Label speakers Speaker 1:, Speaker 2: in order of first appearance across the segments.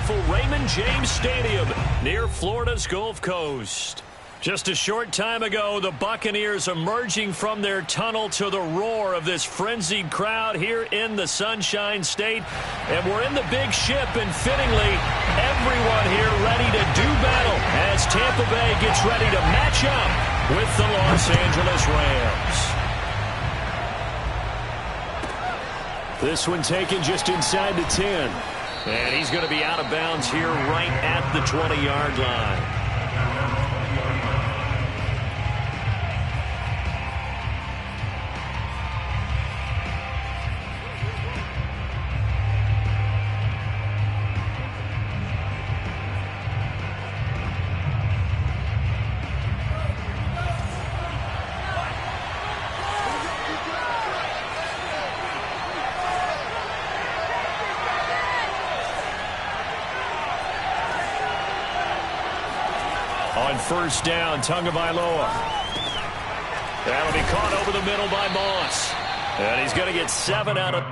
Speaker 1: beautiful Raymond James Stadium near Florida's Gulf Coast. Just a short time ago, the Buccaneers emerging from their tunnel to the roar of this frenzied crowd here in the Sunshine State. And we're in the big ship, and fittingly, everyone here ready to do battle as Tampa Bay gets ready to match up with the Los Angeles Rams. This one taken just inside the 10. And he's going to be out of bounds here right at the 20-yard line. On first down, Tagovailoa. That'll be caught over the middle by Moss. And he's going to get 7 out of...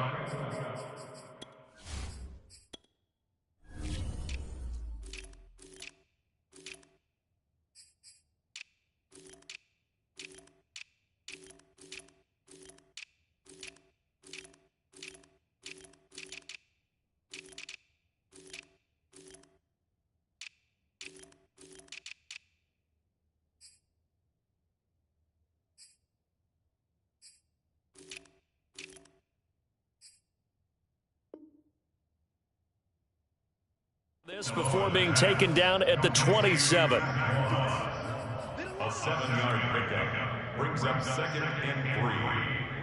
Speaker 1: this before being taken down at the 27.
Speaker 2: A 7-yard pickup brings up 2nd and 3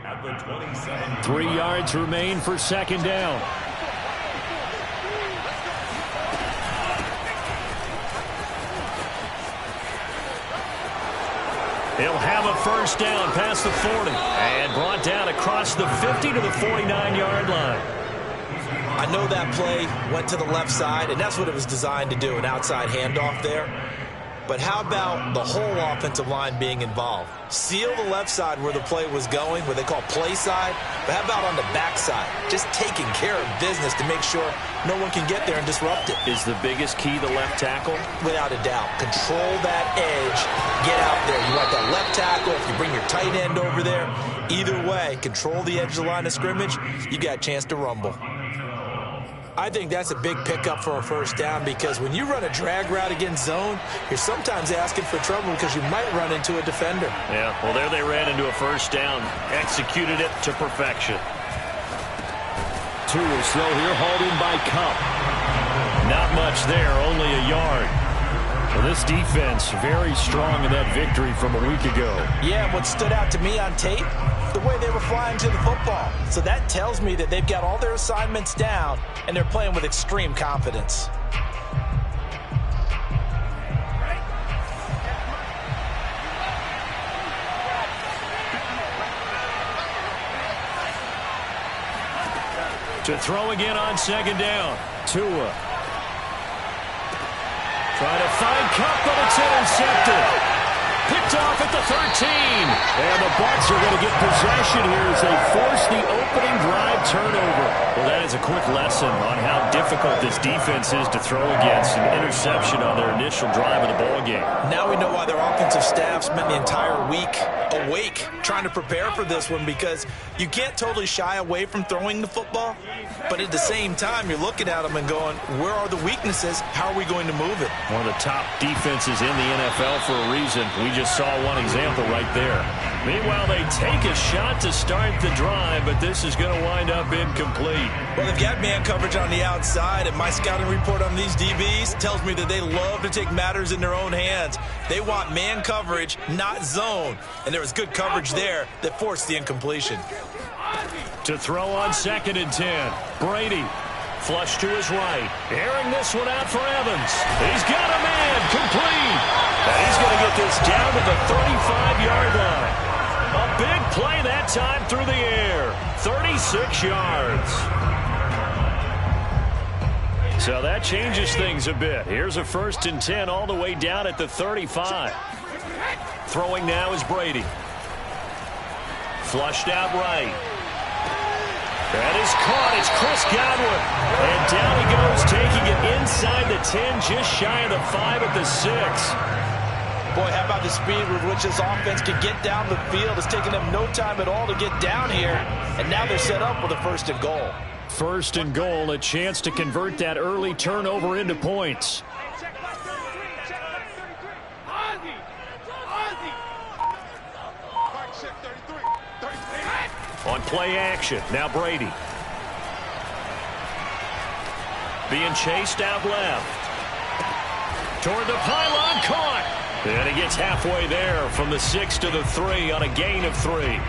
Speaker 2: at the 27.
Speaker 1: 3 yards remain for second down. He'll have a first down past the 40 and brought down across the 50 to the 49-yard line.
Speaker 3: I know that play went to the left side, and that's what it was designed to do, an outside handoff there. But how about the whole offensive line being involved? Seal the left side where the play was going, what they call play side, but how about on the back side? Just taking care of business to make sure no one can get there and disrupt it.
Speaker 1: Is the biggest key the left tackle?
Speaker 3: Without a doubt. Control that edge. Get out there. You want that left tackle. If you bring your tight end over there, either way, control the edge of the line of scrimmage, you got a chance to rumble. I think that's a big pickup for a first down because when you run a drag route against zone, you're sometimes asking for trouble because you might run into a defender.
Speaker 1: Yeah, well, there they ran into a first down. Executed it to perfection.
Speaker 4: 2 is throw here, hauled in by Cup.
Speaker 1: Not much there, only a yard. Well, this defense very strong in that victory from a week ago.
Speaker 3: Yeah, what stood out to me on tape, the way they were flying to the football. So that tells me that they've got all their assignments down and they're playing with extreme confidence.
Speaker 1: To throw again on second down. Tua. Trying to find Cup, but it's intercepted. Picked off at the 13. And the Bucs are going to get possession here as they force the opening drive turnover. Well, that is a quick lesson on how difficult this defense is to throw against. An interception on their initial drive of the ballgame.
Speaker 3: Now we know why their offensive staff spent the entire week awake trying to prepare for this one, because you can't totally shy away from throwing the football, but at the same time you're looking at them and going, where are the weaknesses? How are we going to move it?
Speaker 1: One of the top defenses in the NFL for a reason. We just saw one example right there. Meanwhile, they take a shot to start the drive, but this is going to wind up incomplete.
Speaker 3: Well, they've got man coverage on the outside, and my scouting report on these DBs tells me that they love to take matters in their own hands. They want man coverage, not zone. And there was good coverage there that forced the incompletion.
Speaker 1: To throw on 2nd and 10. Brady. Flush to his right. Airing this one out for Evans. He's got a man. Complete. And he's going to get this down to the 35-yard line. A big play that time through the air. 36 yards. So that changes things a bit. Here's a 1st and 10 all the way down at the 35. Throwing now is Brady. Flushed out right. That is caught. It's Chris Godwin. And down he goes, taking it inside 5 at the 6.
Speaker 3: Boy, how about the speed with which this offense can get down the field? It's taken them no time at all to get down here, and now they're set up with a 1st and goal.
Speaker 1: 1st and goal, a chance to convert that early turnover into points. On play action, now Brady. Being chased out left. Toward the pylon, caught. And he gets halfway there from the 6 to the 3 on a gain of 3.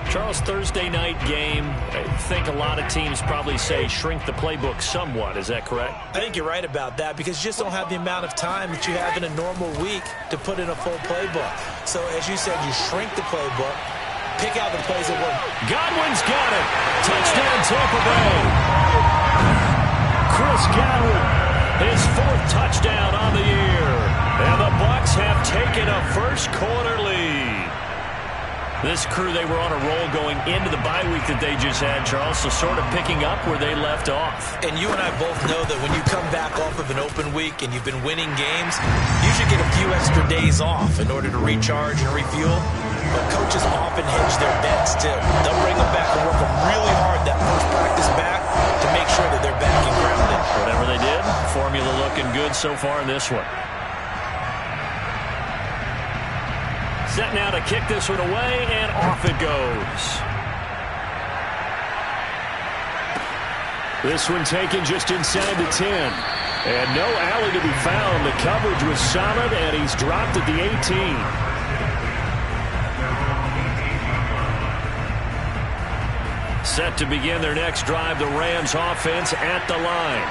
Speaker 1: Charles, Thursday night game, I think a lot of teams probably say shrink the playbook somewhat. Is that correct?
Speaker 3: I think you're right about that because you just don't have the amount of time that you have in a normal week to put in a full playbook. So as you said, you shrink the playbook, pick out the plays that work.
Speaker 1: Godwin's got it. Touchdown, Tampa Bay. Chris Godwin, his 4th touchdown on the year. And the Bucs have taken a first-quarter lead. This crew, they were on a roll going into the bye week that they just had, Charles, so sort of picking up where they left off.
Speaker 3: And you and I both know that when you come back off of an open week and you've been winning games, you should get a few extra days off in order to recharge and refuel. But coaches often hedge their bets, too. They'll bring them back and work them really hard that first practice back to make sure that they're back and grounded.
Speaker 1: Whatever they did, formula looking good so far in this one. Set now to kick this one away, and off it goes. This one taken just inside the 10. And no alley to be found. The coverage was solid, and he's dropped at the 18. Set to begin their next drive, the Rams offense at the line.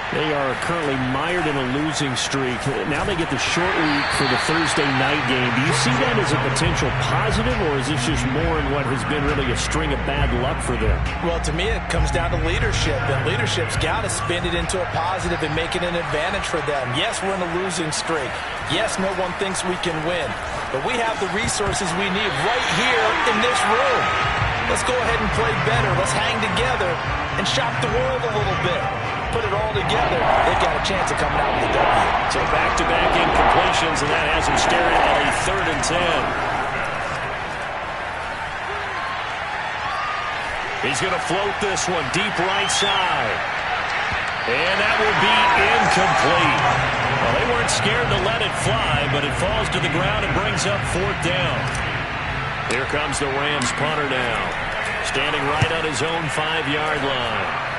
Speaker 1: They are currently mired in a losing streak. Now they get the short week for the Thursday night game. Do you see that as a potential positive, or is this just more in what has been really a string of bad luck for them?
Speaker 3: Well, to me, it comes down to leadership, and leadership's got to spin it into a positive and make it an advantage for them. Yes, we're in a losing streak. Yes, no one thinks we can win, but we have the resources we need right here in this room. Let's go ahead and play better. Let's hang together and shock the world a little bit. Put it all together, they've got a chance of coming out with a W.
Speaker 1: So back-to-back incompletions, and that has him staring at a 3rd and 10. He's going to float this one deep right side. And that will be incomplete. Well, they weren't scared to let it fly, but it falls to the ground and brings up 4th down. Here comes the Rams punter now, standing right on his own 5-yard line.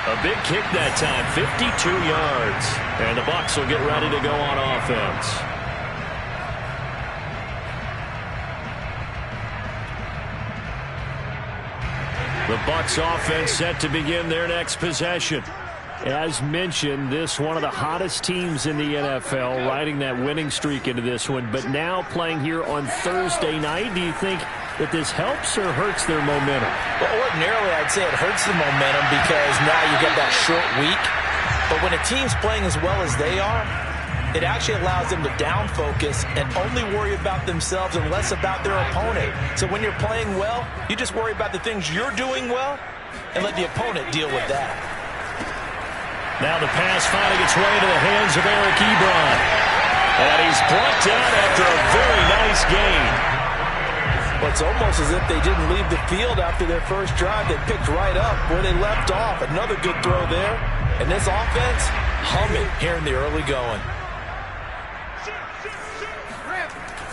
Speaker 1: A big kick that time, 52 yards. And the Bucs will get ready to go on offense. The Bucs offense set to begin their next possession. As mentioned, this one of the hottest teams in the NFL, riding that winning streak into this one, but now playing here on Thursday night. Do you think that this helps or hurts their momentum?
Speaker 3: Well, ordinarily, I'd say it hurts the momentum because now you get that short week. But when a team's playing as well as they are, it actually allows them to down focus and only worry about themselves and less about their opponent. So when you're playing well, you just worry about the things you're doing well and let the opponent deal with that.
Speaker 1: Now the pass finding its way to the hands of Eric Ebron. And he's brought down after a very nice gain.
Speaker 3: Well, it's almost as if they didn't leave the field after their first drive. They picked right up where they left off. Another good throw there. And this offense, humming here in the early going.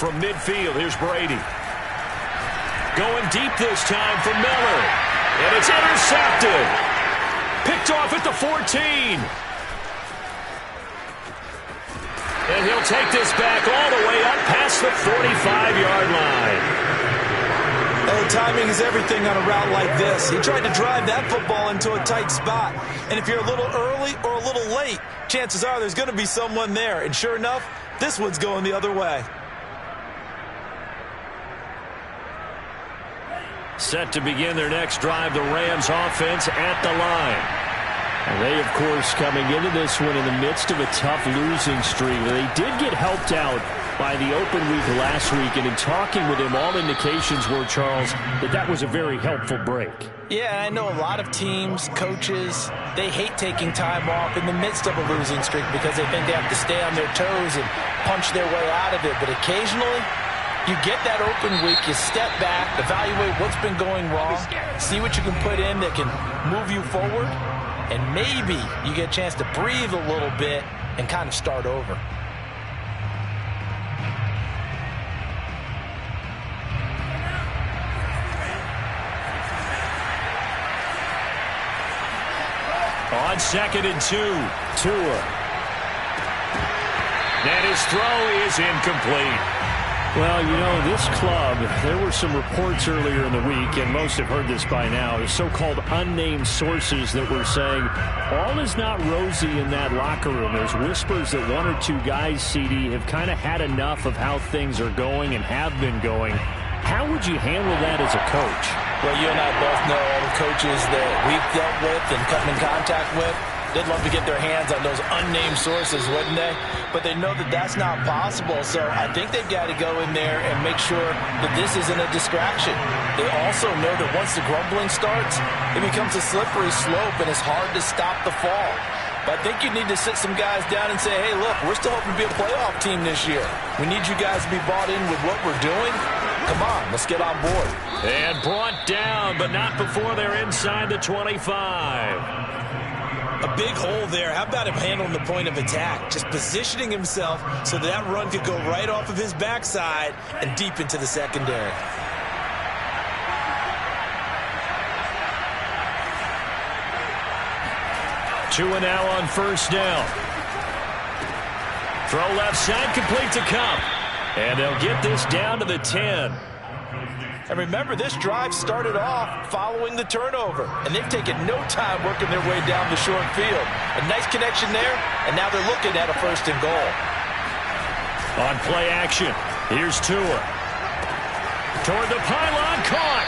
Speaker 1: From midfield, here's Brady. Going deep this time for Miller. And it's intercepted. Picked off at the 14. And he'll take this back all the way up past the 45-yard line.
Speaker 3: Oh, timing is everything on a route like this. He tried to drive that football into a tight spot. And if you're a little early or a little late, chances are there's going to be someone there. And sure enough, this one's going the other way.
Speaker 1: Set to begin their next drive, the Rams offense at the line. And they, of course, coming into this one in the midst of a tough losing streak. They did get helped out by the open week last week, and in talking with him, all indications were, Charles, that was a very helpful break.
Speaker 3: Yeah, I know a lot of teams, coaches, they hate taking time off in the midst of a losing streak because they think they have to stay on their toes and punch their way out of it. But occasionally, you get that open week, you step back, evaluate what's been going wrong, see what you can put in that can move you forward, and maybe you get a chance to breathe a little bit and kind of start over.
Speaker 1: On 2nd and 2, Tua. And his throw is incomplete. Well, you know, this club, there were some reports earlier in the week, and most have heard this by now, the so-called unnamed sources that were saying all is not rosy in that locker room. There's whispers that one or two guys, CD, have kind of had enough of how things are going and have been going. How would you handle that as a coach?
Speaker 3: Well, you and I both know all the coaches that we've dealt with and come in contact with. They'd love to get their hands on those unnamed sources, wouldn't they? But they know that that's not possible, so I think they've got to go in there and make sure that this isn't a distraction. They also know that once the grumbling starts, it becomes a slippery slope, and it's hard to stop the fall. But I think you need to sit some guys down and say, hey, look, we're still hoping to be a playoff team this year. We need you guys to be bought in with what we're doing. Come on, let's get on board.
Speaker 1: And brought down, but not before they're inside the 25.
Speaker 5: A big hole there. How about him handling the point of attack? Just positioning himself so that run could go right off of his backside and deep into the secondary.
Speaker 1: Tua now on 1st down. Throw left side, complete to Cup. And they'll get this down to the 10.
Speaker 3: And remember, this drive started off following the turnover, and they've taken no time working their way down the short field. A nice connection there, and now they're looking at a 1st and goal.
Speaker 1: On play action, here's Tua. Toward the pylon, caught.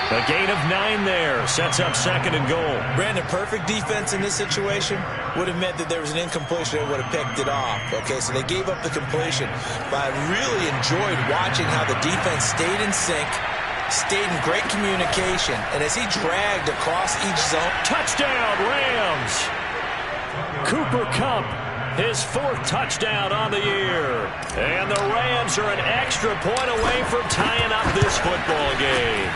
Speaker 1: A gain of 9 there, sets up 2nd and goal.
Speaker 5: Brandon, perfect defense in this situation would have meant that there was an incompletion. They would have picked it off. Okay, so they gave up the completion. But I really enjoyed watching how the defense stayed in sync, stayed in great communication, and as he dragged across each zone.
Speaker 1: Touchdown, Rams! Cooper Kupp, his 4th touchdown on the year. And the Rams are an extra point away from tying up this football game.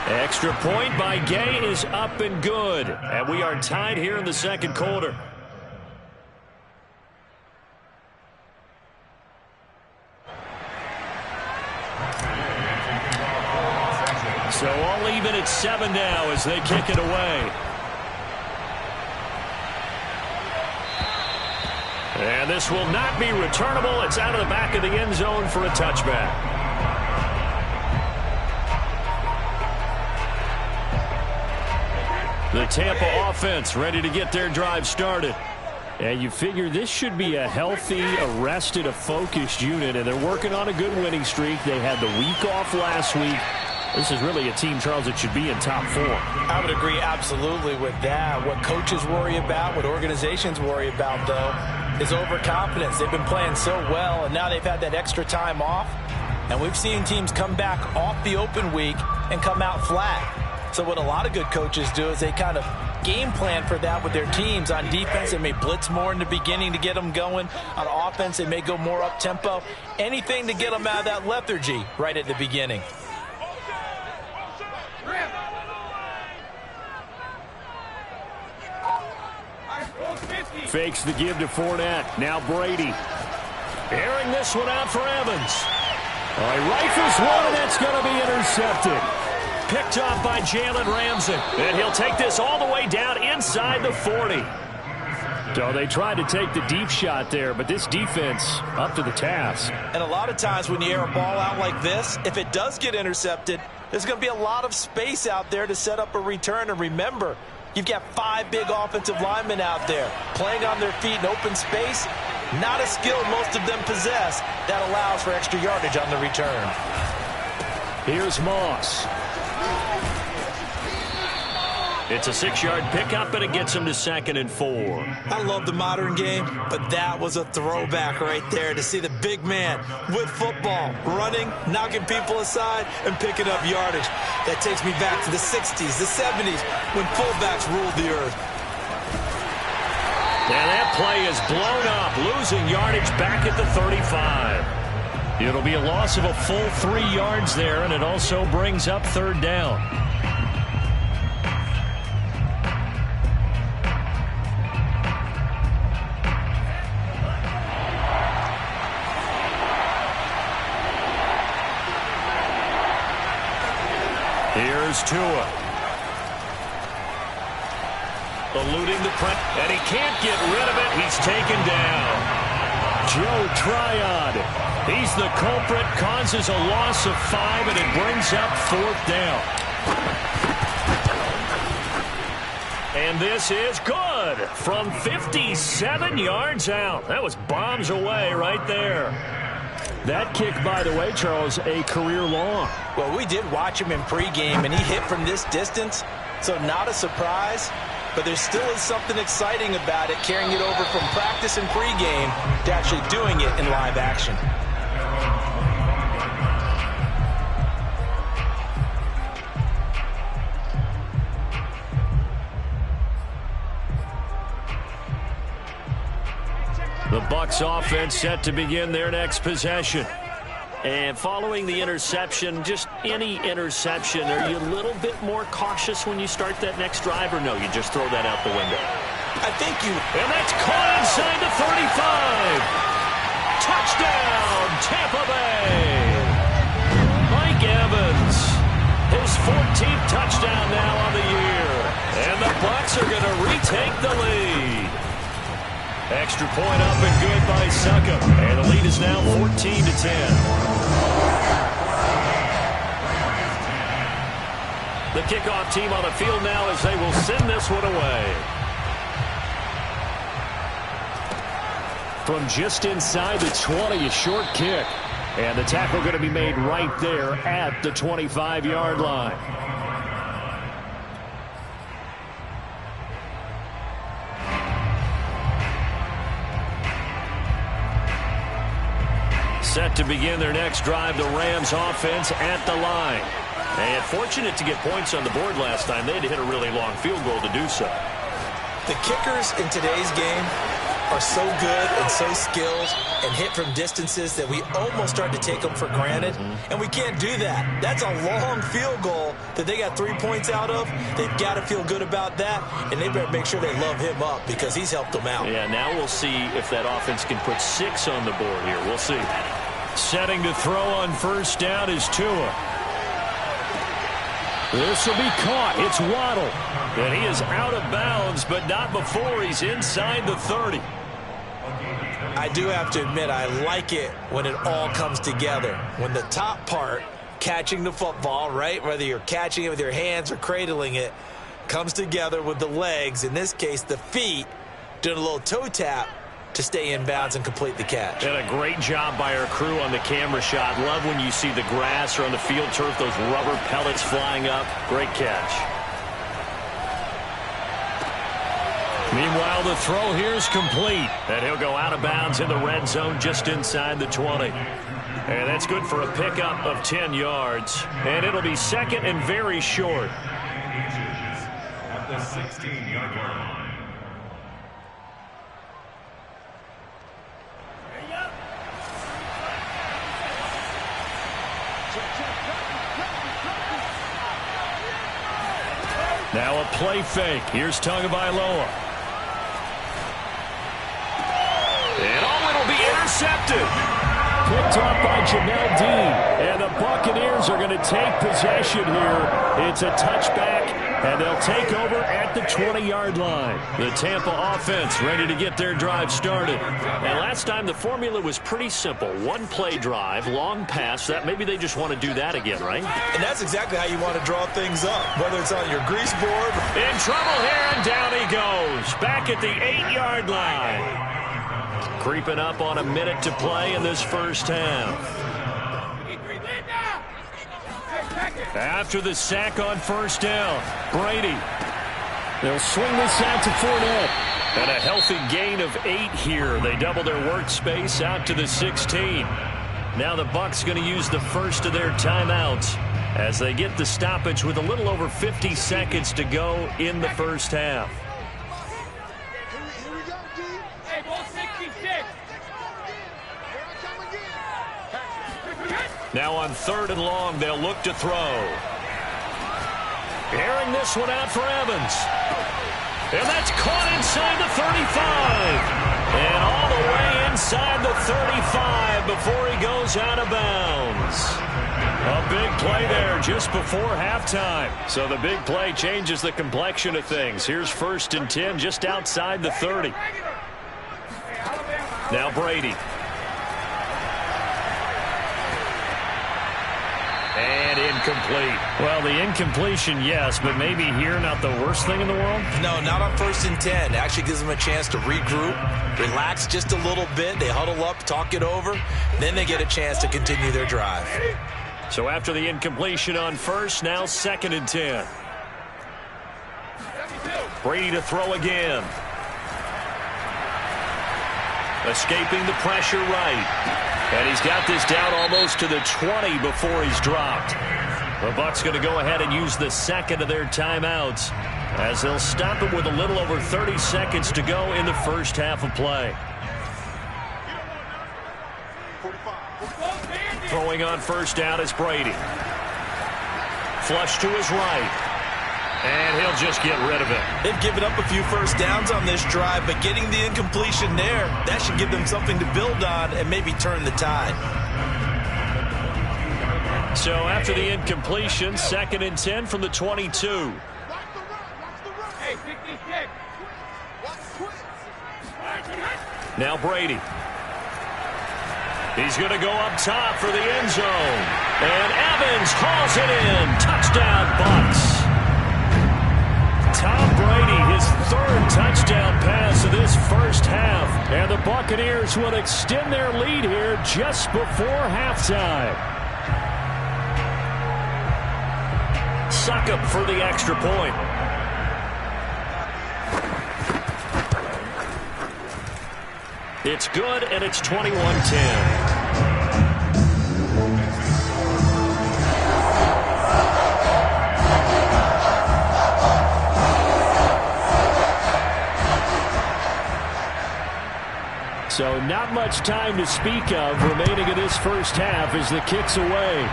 Speaker 1: Extra point by Gay is up and good. And we are tied here in the 2nd quarter. So all even at 7 now as they kick it away. And this will not be returnable. It's out of the back of the end zone for a touchback. The Tampa offense ready to get their drive started. And you figure this should be a healthy, arrested, a focused unit, and they're working on a good winning streak. They had the week off last week. This is really a team, Charles, that should be in top 4.
Speaker 3: I would agree absolutely with that. What coaches worry about, what organizations worry about, though, is overconfidence. They've been playing so well, and now they've had that extra time off. And we've seen teams come back off the open week and come out flat. So what a lot of good coaches do is they kind of game plan for that with their teams. On defense, they may blitz more in the beginning to get them going. On offense, they may go more up-tempo. Anything to get them out of that lethargy right at the beginning.
Speaker 1: Fakes the give to Fournette. Now Brady. Airing this one out for Evans. He rifles one, and that's going to be intercepted. Picked off by Jalen Ramsey. And he'll take this all the way down inside the 40. So they tried to take the deep shot there, but this defense up to the task.
Speaker 5: And a lot of times when you air a ball out like this, if it does get intercepted, there's going to be a lot of space out there to set up a return. And remember, you've got 5 big offensive linemen out there playing on their feet in open space. Not a skill most of them possess that allows for extra yardage on the return.
Speaker 1: Here's Moss. It's a 6-yard pickup, and it gets him to 2nd and 4.
Speaker 5: I love the modern game, but that was a throwback right there to see the big man with football, running, knocking people aside, and picking up yardage. That takes me back to the 60s, the 70s, when fullbacks ruled the earth.
Speaker 1: And that play is blown up, losing yardage back at the 35. It'll be a loss of a full 3 yards there, and it also brings up 3rd down. Here's Tua. Eluding the press, and he can't get rid of it. He's taken down. Joe Tryon. He's the culprit, causes a loss of 5, and it brings up 4th down. And this is good from 57 yards out. That was bombs away right there. That kick, by the way, Charles, a career long.
Speaker 5: Well, we did watch him in pregame, and he hit from this distance, so not a surprise. But there still is something exciting about it, carrying it over from practice and pregame to actually doing it in live action.
Speaker 1: The Bucs offense set to begin their next possession. And following the interception, just any interception, are you a little bit more cautious when you start that next drive, or no, you just throw that out the window?
Speaker 5: I think you...
Speaker 1: And that's caught inside the 35. Touchdown, Tampa Bay. Mike Evans, his 14th touchdown now on the year. And the Bucs are going to retake the lead. Extra point up and good by Succop. And the lead is now 14-10. The kickoff team on the field now as they will send this one away. From just inside the 20, a short kick. And the tackle going to be made right there at the 25-yard line. Set to begin their next drive, the Rams offense at the line. And fortunate to get points on the board last time. They had to hit a really long field goal to do so.
Speaker 5: The kickers in today's game are so good and so skilled and hit from distances that we almost start to take them for granted. And we can't do that. That's a long field goal that they got 3 points out of. They've got to feel good about that, and they better make sure they love him up because he's helped them out.
Speaker 1: Yeah, now we'll see if that offense can put 6 on the board here. We'll see. Setting to throw on first down is Tua. This will be caught. It's Waddle. And he is out of bounds, but not before he's inside the 30.
Speaker 5: I do have to admit, I like it when it all comes together. When the top part, catching the football, right, whether you're catching it with your hands or cradling it, comes together with the legs, in this case the feet, doing a little toe tap to stay in bounds and complete the catch.
Speaker 1: And a great job by our crew on the camera shot. Love when you see the grass or on the field turf, those rubber pellets flying up. Great catch. Meanwhile, the throw here is complete. And he'll go out of bounds in the red zone just inside the 20. And that's good for a pickup of 10 yards. And it'll be second and very short.
Speaker 2: At the 16-yard line.
Speaker 1: Now a play fake. Here's Tagovailoa. And it'll be intercepted. Picked up by Jamel Dean. And the Buccaneers are going to take possession here. It's a touchback, and they'll take over at the 20-yard line. The Tampa offense ready to get their drive started. And last time the formula was pretty simple. One play drive, long pass. That maybe they just want to do that again, right?
Speaker 5: And that's exactly how you want to draw things up, whether it's on your grease board.
Speaker 1: In trouble here, and down he goes. Back at the 8-yard line. Creeping up on a minute to play in this first half. After the sack on first down, Brady They'll swing this out to Fournette. And a healthy gain of 8 here. They double their workspace out to the 16. Now the Bucs going to use the first of their timeouts as they get the stoppage with a little over 50 seconds to go in the first half. Now on 3rd and long, they'll look to throw. Airing this one out for Evans. And that's caught inside the 35. And all the way inside the 35 before he goes out of bounds. A big play there just before halftime. So the big play changes the complexion of things. Here's 1st and 10 just outside the 30. Now Brady. And incomplete. Well, the incompletion, yes, but maybe here not the worst thing in the world?
Speaker 5: No, not on 1st and 10. Actually gives them a chance to regroup, relax just a little bit. They huddle up, talk it over. Then they get a chance to continue their drive.
Speaker 1: So after the incompletion on 1st, now 2nd and 10. Brady to throw again. Escaping the pressure right. And he's got this down almost to the 20 before he's dropped. The Bucs going to go ahead and use the 2nd of their timeouts as they'll stop it with a little over 30 seconds to go in the first half of play. Throwing on 1st down is Brady. Flush to his right. And he'll just get rid of it.
Speaker 5: They've given up a few first downs on this drive, but getting the incompletion there, that should give them something to build on and maybe turn the tide.
Speaker 1: So after the incompletion, 2nd and 10 from the 22. Now Brady. He's going to go up top for the end zone. And Evans hauls it in. Touchdown, Bucs. Tom Brady, his 3rd touchdown pass of this first half. And the Buccaneers will extend their lead here just before halftime. Succop for the extra point. It's good, and it's 21-10. So not much time to speak of remaining in this first half as the kick's away.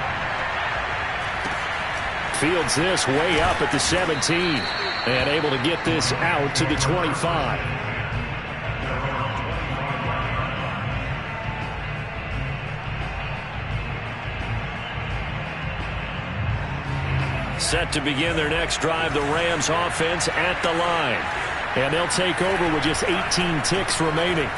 Speaker 1: Fields this way up at the 17 and able to get this out to the 25. Set to begin their next drive, the Rams offense at the line. And they'll take over with just 18 ticks remaining.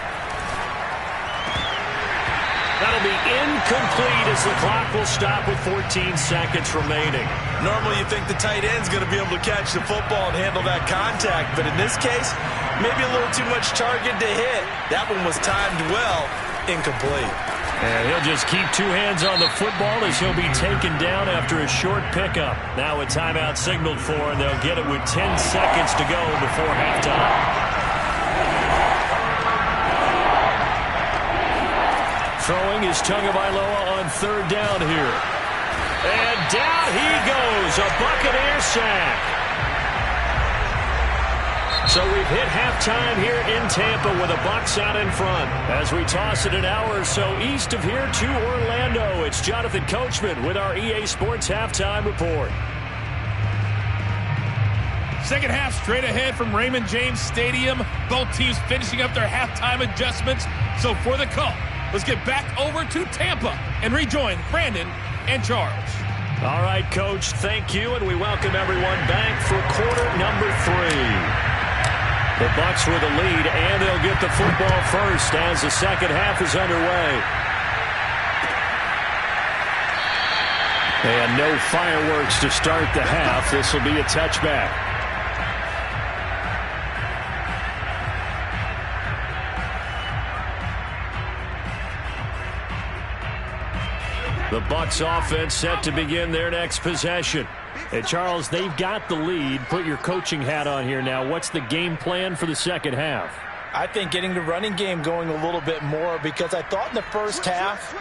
Speaker 1: That'll be incomplete as the clock will stop with 14 seconds remaining.
Speaker 5: Normally you think the tight end's going to be able to catch the football and handle that contact, but in this case, maybe a little too much target to hit. That one was timed well, incomplete.
Speaker 1: And he'll just keep 2 hands on the football as he'll be taken down after a short pickup. Now a timeout signaled for, and they'll get it with 10 seconds to go before halftime. Throwing is Tagovailoa on 3rd down here. And down he goes, a Buccaneer sack. So we've hit halftime here in Tampa with the Bucs out in front. As we toss it an hour or so east of here to Orlando, it's Jonathan Coachman with our EA Sports Halftime Report.
Speaker 6: Second half straight ahead from Raymond James Stadium. Both teams finishing up their halftime adjustments. So for the call, let's get back over to Tampa and rejoin Brandon and Charles.
Speaker 1: All right, Coach, thank you, and we welcome everyone back for quarter number 3. The Bucs with a lead, and they'll get the football first as the second half is underway. And no fireworks to start the half. This will be a touchback. The Bucs offense set to begin their next possession. Hey, Charles, they've got the lead. Put your coaching hat on here now. What's the game plan for the second half?
Speaker 5: I think getting the running game going a little bit more, because I thought in the first half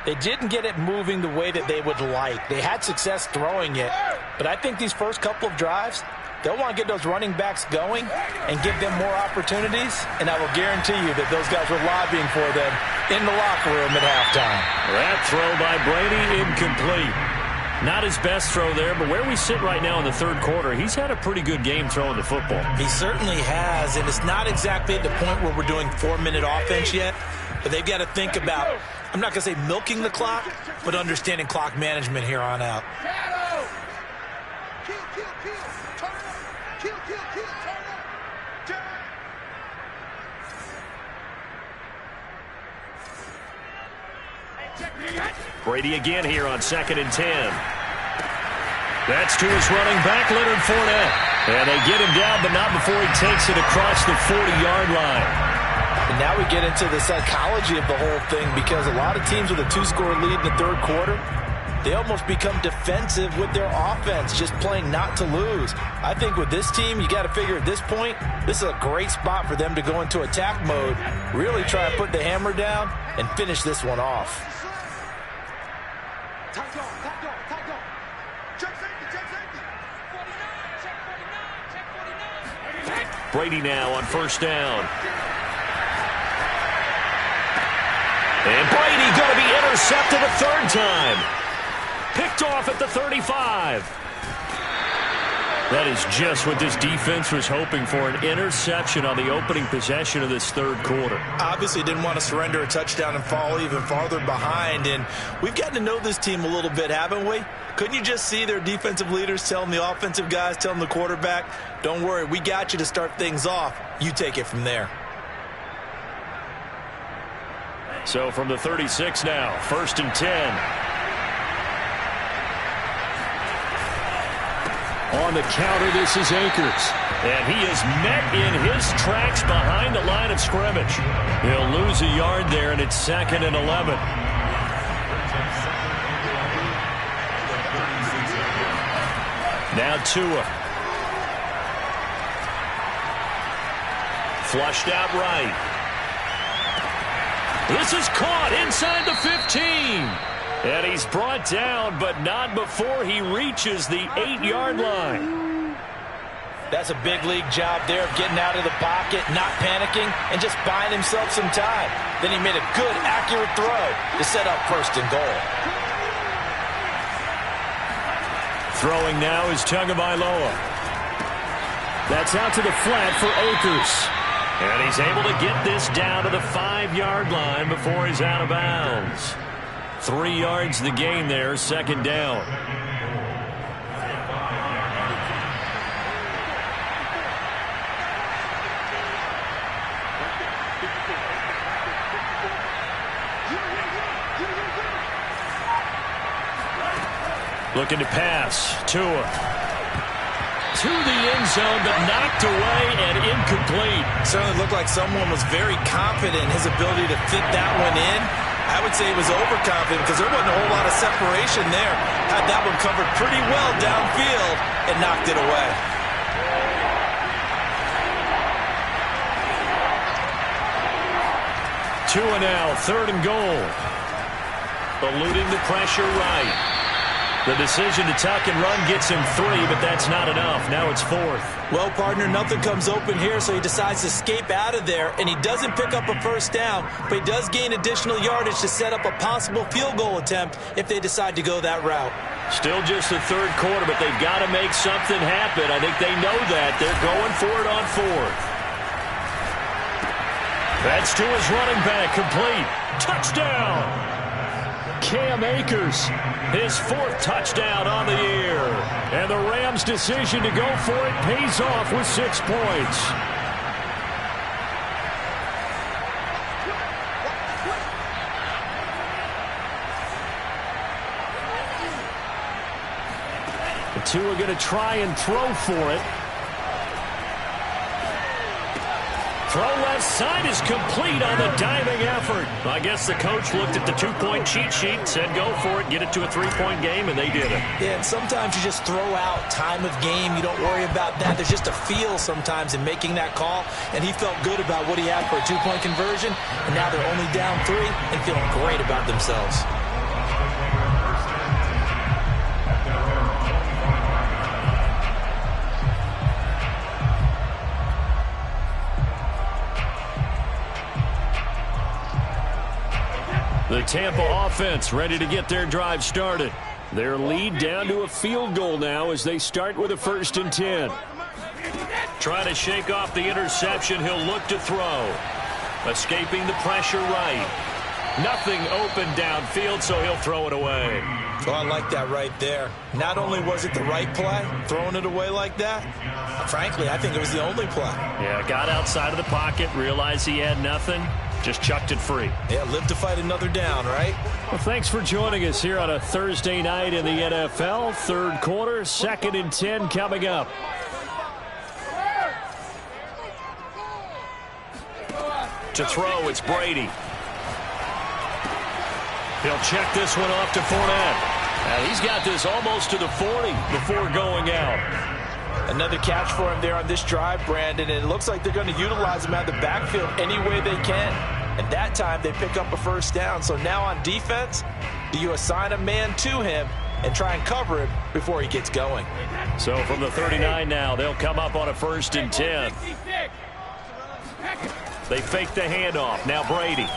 Speaker 5: they didn't get it moving the way that they would like. They had success throwing it, but I think these first couple of drives, they'll want to get those running backs going and give them more opportunities, and I will guarantee you that those guys were lobbying for them in the locker room at halftime.
Speaker 1: That throw by Brady, incomplete. Not his best throw there, but where we sit right now in the third quarter, he's had a pretty good game throwing the football.
Speaker 5: He certainly has, and it's not exactly at the point where we're doing 4-minute offense yet, but they've got to think about, I'm not going to say milking the clock, but understanding clock management here on out.
Speaker 1: Brady again here on 2nd and 10. That's to his running back, Leonard Fournette. And they get him down, but not before he takes it across the 40-yard line.
Speaker 5: And now we get into the psychology of the whole thing, because a lot of teams with a 2-score lead in the third quarter, they almost become defensive with their offense, just playing not to lose. I think with this team, you got to figure at this point, this is a great spot for them to go into attack mode, really try to put the hammer down and finish this one off.
Speaker 1: Brady now on first down. And Brady going to be intercepted a third time. Picked off at the 35. That is just what this defense was hoping for, an interception on the opening possession of this third quarter.
Speaker 5: Obviously didn't want to surrender a touchdown and fall even farther behind, and we've gotten to know this team a little bit, haven't we? Couldn't you just see their defensive leaders telling the offensive guys, telling the quarterback, don't worry, we got you to start things off. You take it from there.
Speaker 1: So from the 36 now, 1st and 10. On the counter, this is Akers. And he is met in his tracks behind the line of scrimmage. He'll lose a yard there, and it's 2nd and 11. Now Tua. Flushed out right. This is caught inside the 15. And he's brought down, but not before he reaches the 8-yard line.
Speaker 5: That's a big league job there of getting out of the pocket, not panicking, and just buying himself some time. Then he made a good, accurate throw to set up 1st and goal.
Speaker 1: Throwing now is Tagovailoa. That's out to the flat for Akers. And he's able to get this down to the 5-yard line before he's out of bounds. 3 yards the gain there, 2nd down. Looking to pass. Tua. To the end zone, but knocked away and incomplete.
Speaker 5: Certainly looked like someone was very confident in his ability to fit that one in. I would say he was overconfident because there wasn't a whole lot of separation there. Had that one covered pretty well downfield and knocked it away.
Speaker 1: Tua now, 3rd and goal. Eluding the pressure right. The decision to tuck and run gets him 3, but that's not enough. Now it's 4th.
Speaker 5: Well, partner, nothing comes open here, so he decides to escape out of there, and he doesn't pick up a 1st down, but he does gain additional yardage to set up a possible field goal attempt if they decide to go that route.
Speaker 1: Still just the third quarter, but they've got to make something happen. I think they know that. They're going for it on 4th. That's to his running back, complete. Touchdown! Cam Akers, his 4th touchdown on the year. And the Rams' decision to go for it pays off with 6 points. The two are going to try and throw for it. Throw left side is complete on the diving effort. I guess the coach looked at the two-point cheat sheet, said go for it, get it to a three-point game, and they did it.
Speaker 5: Yeah, and sometimes you just throw out time of game. You don't worry about that. There's just a feel sometimes in making that call, and he felt good about what he had for a two-point conversion, and now they're only down 3 and feeling great about themselves.
Speaker 1: The Tampa offense ready to get their drive started. Their lead down to a field goal now as they start with a 1st and 10. Trying to shake off the interception. He'll look to throw. Escaping the pressure right. Nothing open downfield, so he'll throw it away.
Speaker 5: Oh, I like that right there. Not only was it the right play, throwing it away like that, frankly, I think it was the only play.
Speaker 1: Yeah, got outside of the pocket, realized he had nothing. Just chucked it free.
Speaker 5: Yeah, live to fight another down, right?
Speaker 1: Well, thanks for joining us here on a Thursday night in the NFL. Third quarter, 2nd and 10 coming up. To throw, it's Brady. He'll check this one off to Fournette. And he's got this almost to the 40 before going out.
Speaker 5: Another catch for him there on this drive, Brandon, and it looks like they're going to utilize him out of the backfield any way they can. And that time they pick up a 1st down. So now on defense, do you assign a man to him and try and cover him before he gets going?
Speaker 1: So from the 39 now, they'll come up on a 1st and 10. They fake the handoff. Now Brady.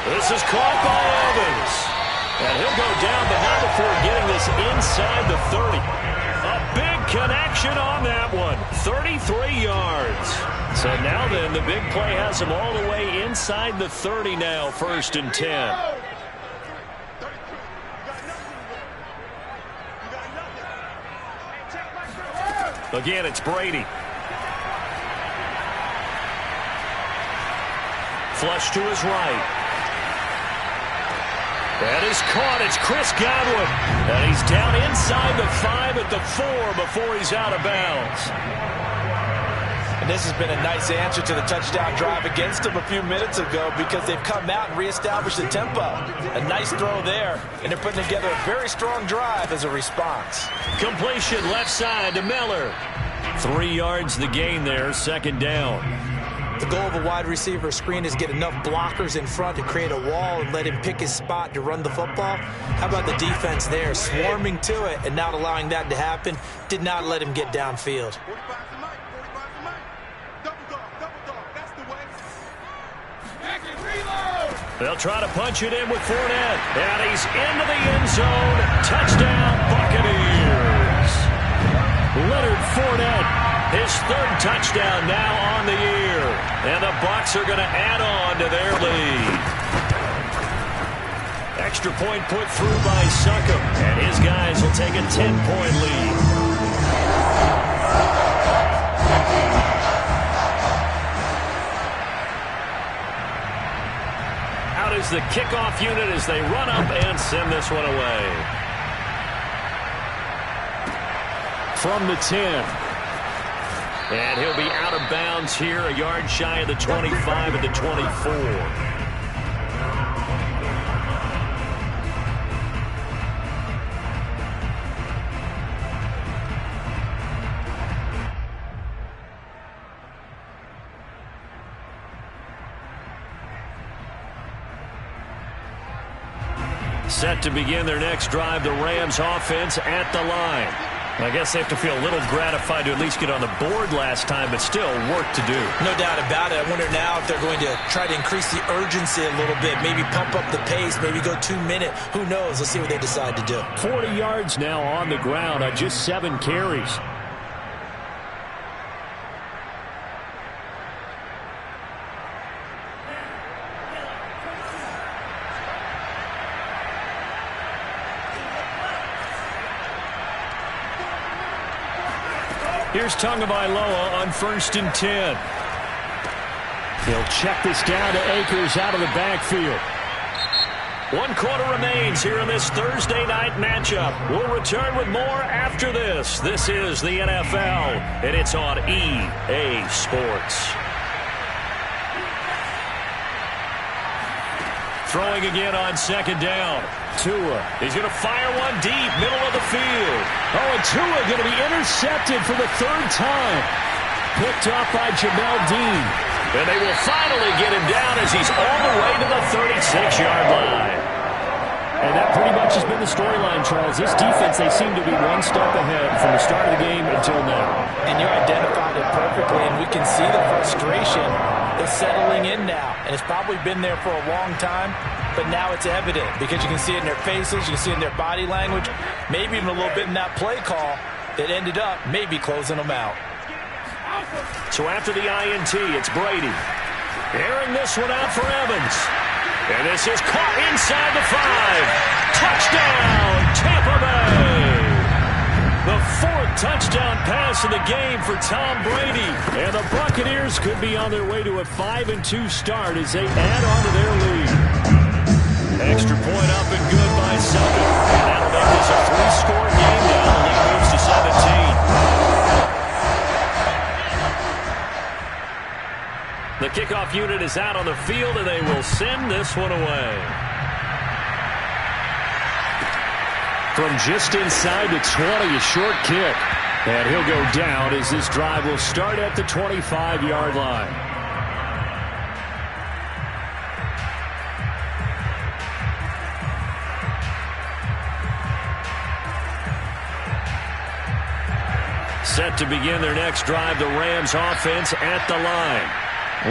Speaker 1: This is caught by Evans. And he'll go down, but not before getting this inside the 30. A big connection on that one. 33 yards. So now then, the big play has him all the way inside the 30 now, 1st and 10. Again, it's Brady. Flush to his right. That is caught. It's Chris Godwin. And he's down inside the 5 at the 4 before he's out of bounds.
Speaker 5: And this has been a nice answer to the touchdown drive against them a few minutes ago because they've come out and reestablished the tempo. A nice throw there, and they're putting together a very strong drive as a response.
Speaker 1: Completion left side to Miller. 3 yards the gain there, 2nd down.
Speaker 5: The goal of a wide receiver screen is get enough blockers in front to create a wall and let him pick his spot to run the football. How about the defense there, swarming to it and not allowing that to happen? Did not let him get downfield.
Speaker 1: They'll try to punch it in with Fournette. And he's into the end zone. Touchdown, Buccaneers. Leonard Fournette. His 3rd touchdown now on the year. And the Bucs are going to add on to their lead. Extra point put through by Succop. And his guys will take a 10-point lead. Out is the kickoff unit as they run up and send this one away. From the 10. And he'll be out of bounds here, a yard shy of the 25 at the 24. Set to begin their next drive, the Rams offense at the line. I guess they have to feel a little gratified to at least get on the board last time, but still work to do.
Speaker 5: No doubt about it. I wonder now if they're going to try to increase the urgency a little bit, maybe pump up the pace, maybe go 2-minute. Who knows? Let's see what they decide to do.
Speaker 1: 40 yards now on the ground on just 7 carries. Here's Tagovailoa on 1st and 10. He'll check this down to Akers out of the backfield. 1 quarter remains here in this Thursday night matchup. We'll return with more after this. This is the NFL, and it's on EA Sports. Throwing again on second down. Tua. He's going to fire one deep, middle of the field.
Speaker 4: Oh, and Tua going to be intercepted for the 3rd time. Picked off by Jamel Dean.
Speaker 1: And they will finally get him down as he's all the way to the 36-yard line.
Speaker 4: And that pretty much has been the storyline, Charles. This defense, they seem to be one step ahead from the start of the game until now.
Speaker 5: And you identified it perfectly, and we can see the frustration that's settling in now. And it's probably been there for a long time, but now it's evident because you can see it in their faces, you can see it in their body language, maybe even a little bit in that play call that ended up maybe closing them out.
Speaker 1: So after the INT, it's Brady. Airing this one out for Evans. And this is caught inside the 5. Touchdown, Tampa Bay. The 4th touchdown pass of the game for Tom Brady. And the Buccaneers could be on their way to a 5-2 start as they add on to their lead. Extra point up and good by Sutton. And that'll make this a 3-score game now. The lead moves to 17. The kickoff unit is out on the field, and they will send this one away.
Speaker 4: From just inside the 20, a short kick. And he'll go down as this drive will start at the 25-yard line.
Speaker 1: Set to begin their next drive, the Rams offense at the line.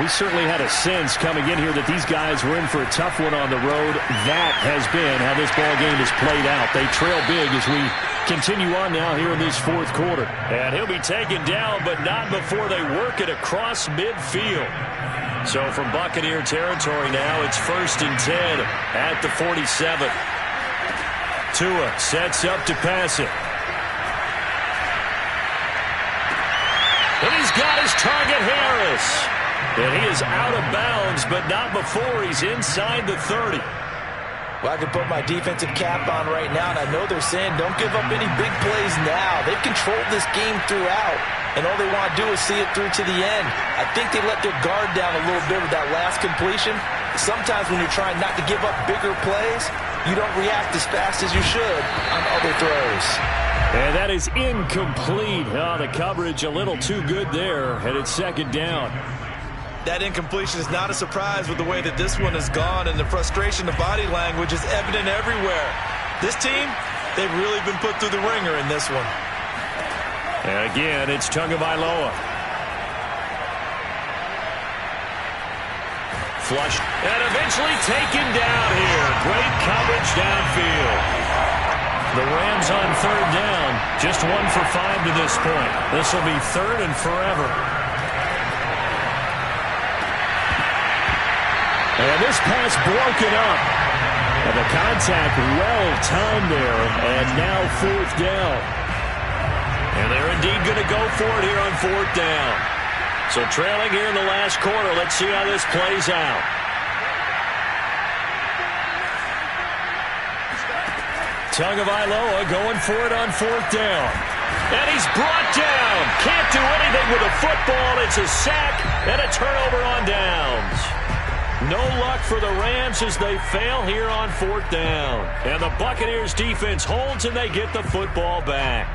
Speaker 4: We certainly had a sense coming in here that these guys were in for a tough one on the road. That has been how this ball game has played out. They trail big as we continue on now here in this 4th quarter.
Speaker 1: And he'll be taken down, but not before they work it across midfield. So from Buccaneer territory now, it's 1st and 10 at the 47. Tua sets up to pass it. And he's got his target, Harris. And he is out of bounds, but not before he's inside the 30.
Speaker 5: Well, I can put my defensive cap on right now, and I know they're saying don't give up any big plays now. They've controlled this game throughout, and all they want to do is see it through to the end. I think they let their guard down a little bit with that last completion. Sometimes when you're trying not to give up bigger plays, you don't react as fast as you should on other throws.
Speaker 4: And that is incomplete. Oh, the coverage a little too good there, and it's 2nd down.
Speaker 5: That incompletion is not a surprise with the way that this one has gone, and the frustration, the body language is evident everywhere. This team, they've really been put through the ringer in this one.
Speaker 1: And again, it's Tagovailoa. Flush, and eventually taken down here. Great coverage downfield. The Rams on 3rd down. Just 1 for 5 to this point. This will be 3rd and forever.
Speaker 4: And this pass broken up. And the contact well-timed there. And now 4th down.
Speaker 1: And they're indeed going to go for it here on 4th down. So trailing here in the last quarter. Let's see how this plays out. Tagovailoa going for it on 4th down. And he's brought down. Can't do anything with a football. It's a sack and a turnover on downs. No luck for the Rams as they fail here on 4th down. And the Buccaneers defense holds and they get the football back.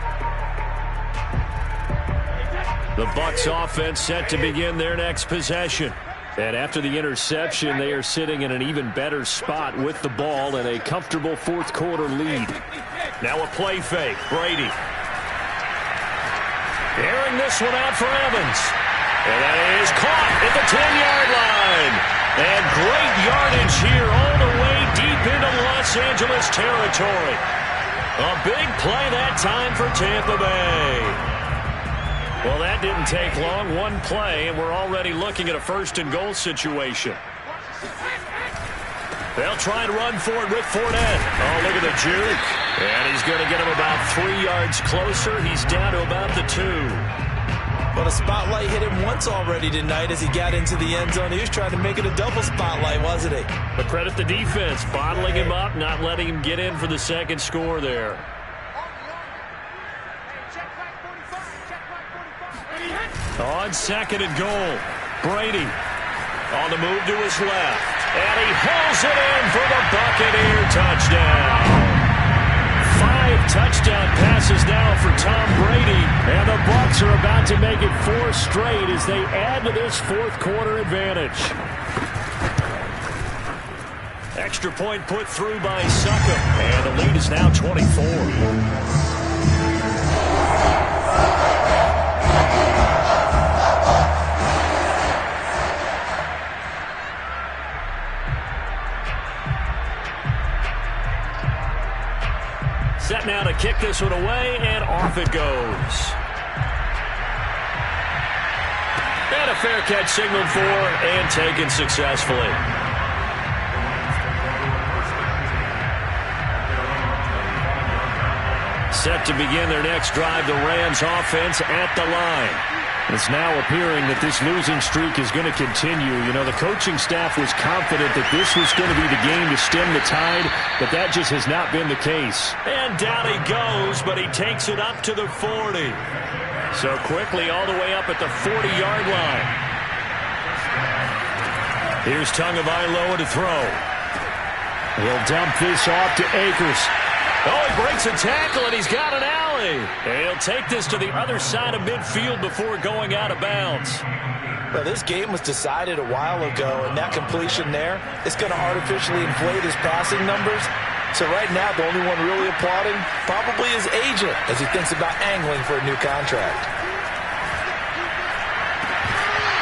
Speaker 1: The Bucs offense set to begin their next possession. And after the interception, they are sitting in an even better spot with the ball and a comfortable 4th quarter lead. Now a play fake. Brady. Airing this one out for Evans. And that is caught at the 10-yard line. And great yardage here all the way deep into Los Angeles territory. A big play that time for Tampa Bay. Well, that didn't take long. 1 play, and we're already looking at a 1st and goal situation. They'll try and run for it with Fournette. Oh, look at the juke. And he's going to get him about 3 yards closer. He's down to about the 2.
Speaker 5: Well, the spotlight hit him once already tonight as he got into the end zone. He was trying to make it a double spotlight, wasn't he?
Speaker 1: But credit the defense, bottling him up, not letting him get in for the second score there. On second and goal, Brady on the move to his left, and he hauls it in for the Buccaneer touchdown. 5 touchdown passes now for Tom Brady, and the Bucs are about to make it 4 straight as they add to this fourth quarter advantage. Extra point put through by Succop, and the lead is now 24. Set now to kick this one away, and off it goes. And a fair catch signaled for and taken successfully. Set to begin their next drive, the Rams offense at the line. It's now appearing that this losing streak is going to continue. You know, the coaching staff was confident that this was going to be the game to stem the tide, but that just has not been the case. And down he goes, but he takes it up to the 40. So quickly all the way up at the 40-yard line. Here's Tagovailoa to throw. He'll dump this off to Akers. Oh, he breaks a tackle, and he's got an alley. And he'll take this to the other side of midfield before going out of bounds.
Speaker 5: Well, this game was decided a while ago, and that completion there is going to artificially inflate his passing numbers. So right now, the only one really applauding probably his agent as he thinks about angling for a new contract.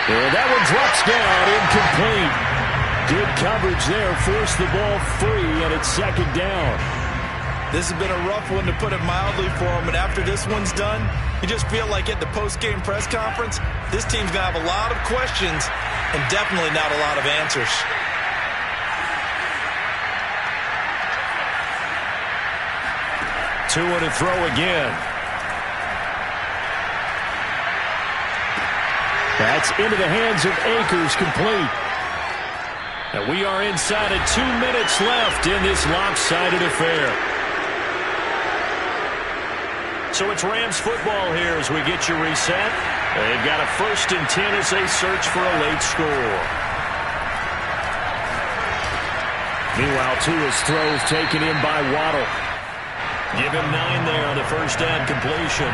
Speaker 1: And that one drops down, incomplete. Good coverage there, forced the ball free, and it's second down.
Speaker 5: This has been a rough one, to put it mildly, for him. And after this one's done, you just feel like at the post-game press conference, this team's going to have a lot of questions and definitely not a lot of answers.
Speaker 1: Two to throw again. That's into the hands of Akers, complete. And we are inside of 2 minutes left in this lopsided affair. So it's Rams football here as we get you reset. They've got a 1st and 10 as they search for a late score. Meanwhile, Tua's throws taken in by Waddle. Give him 9 there on the first down completion.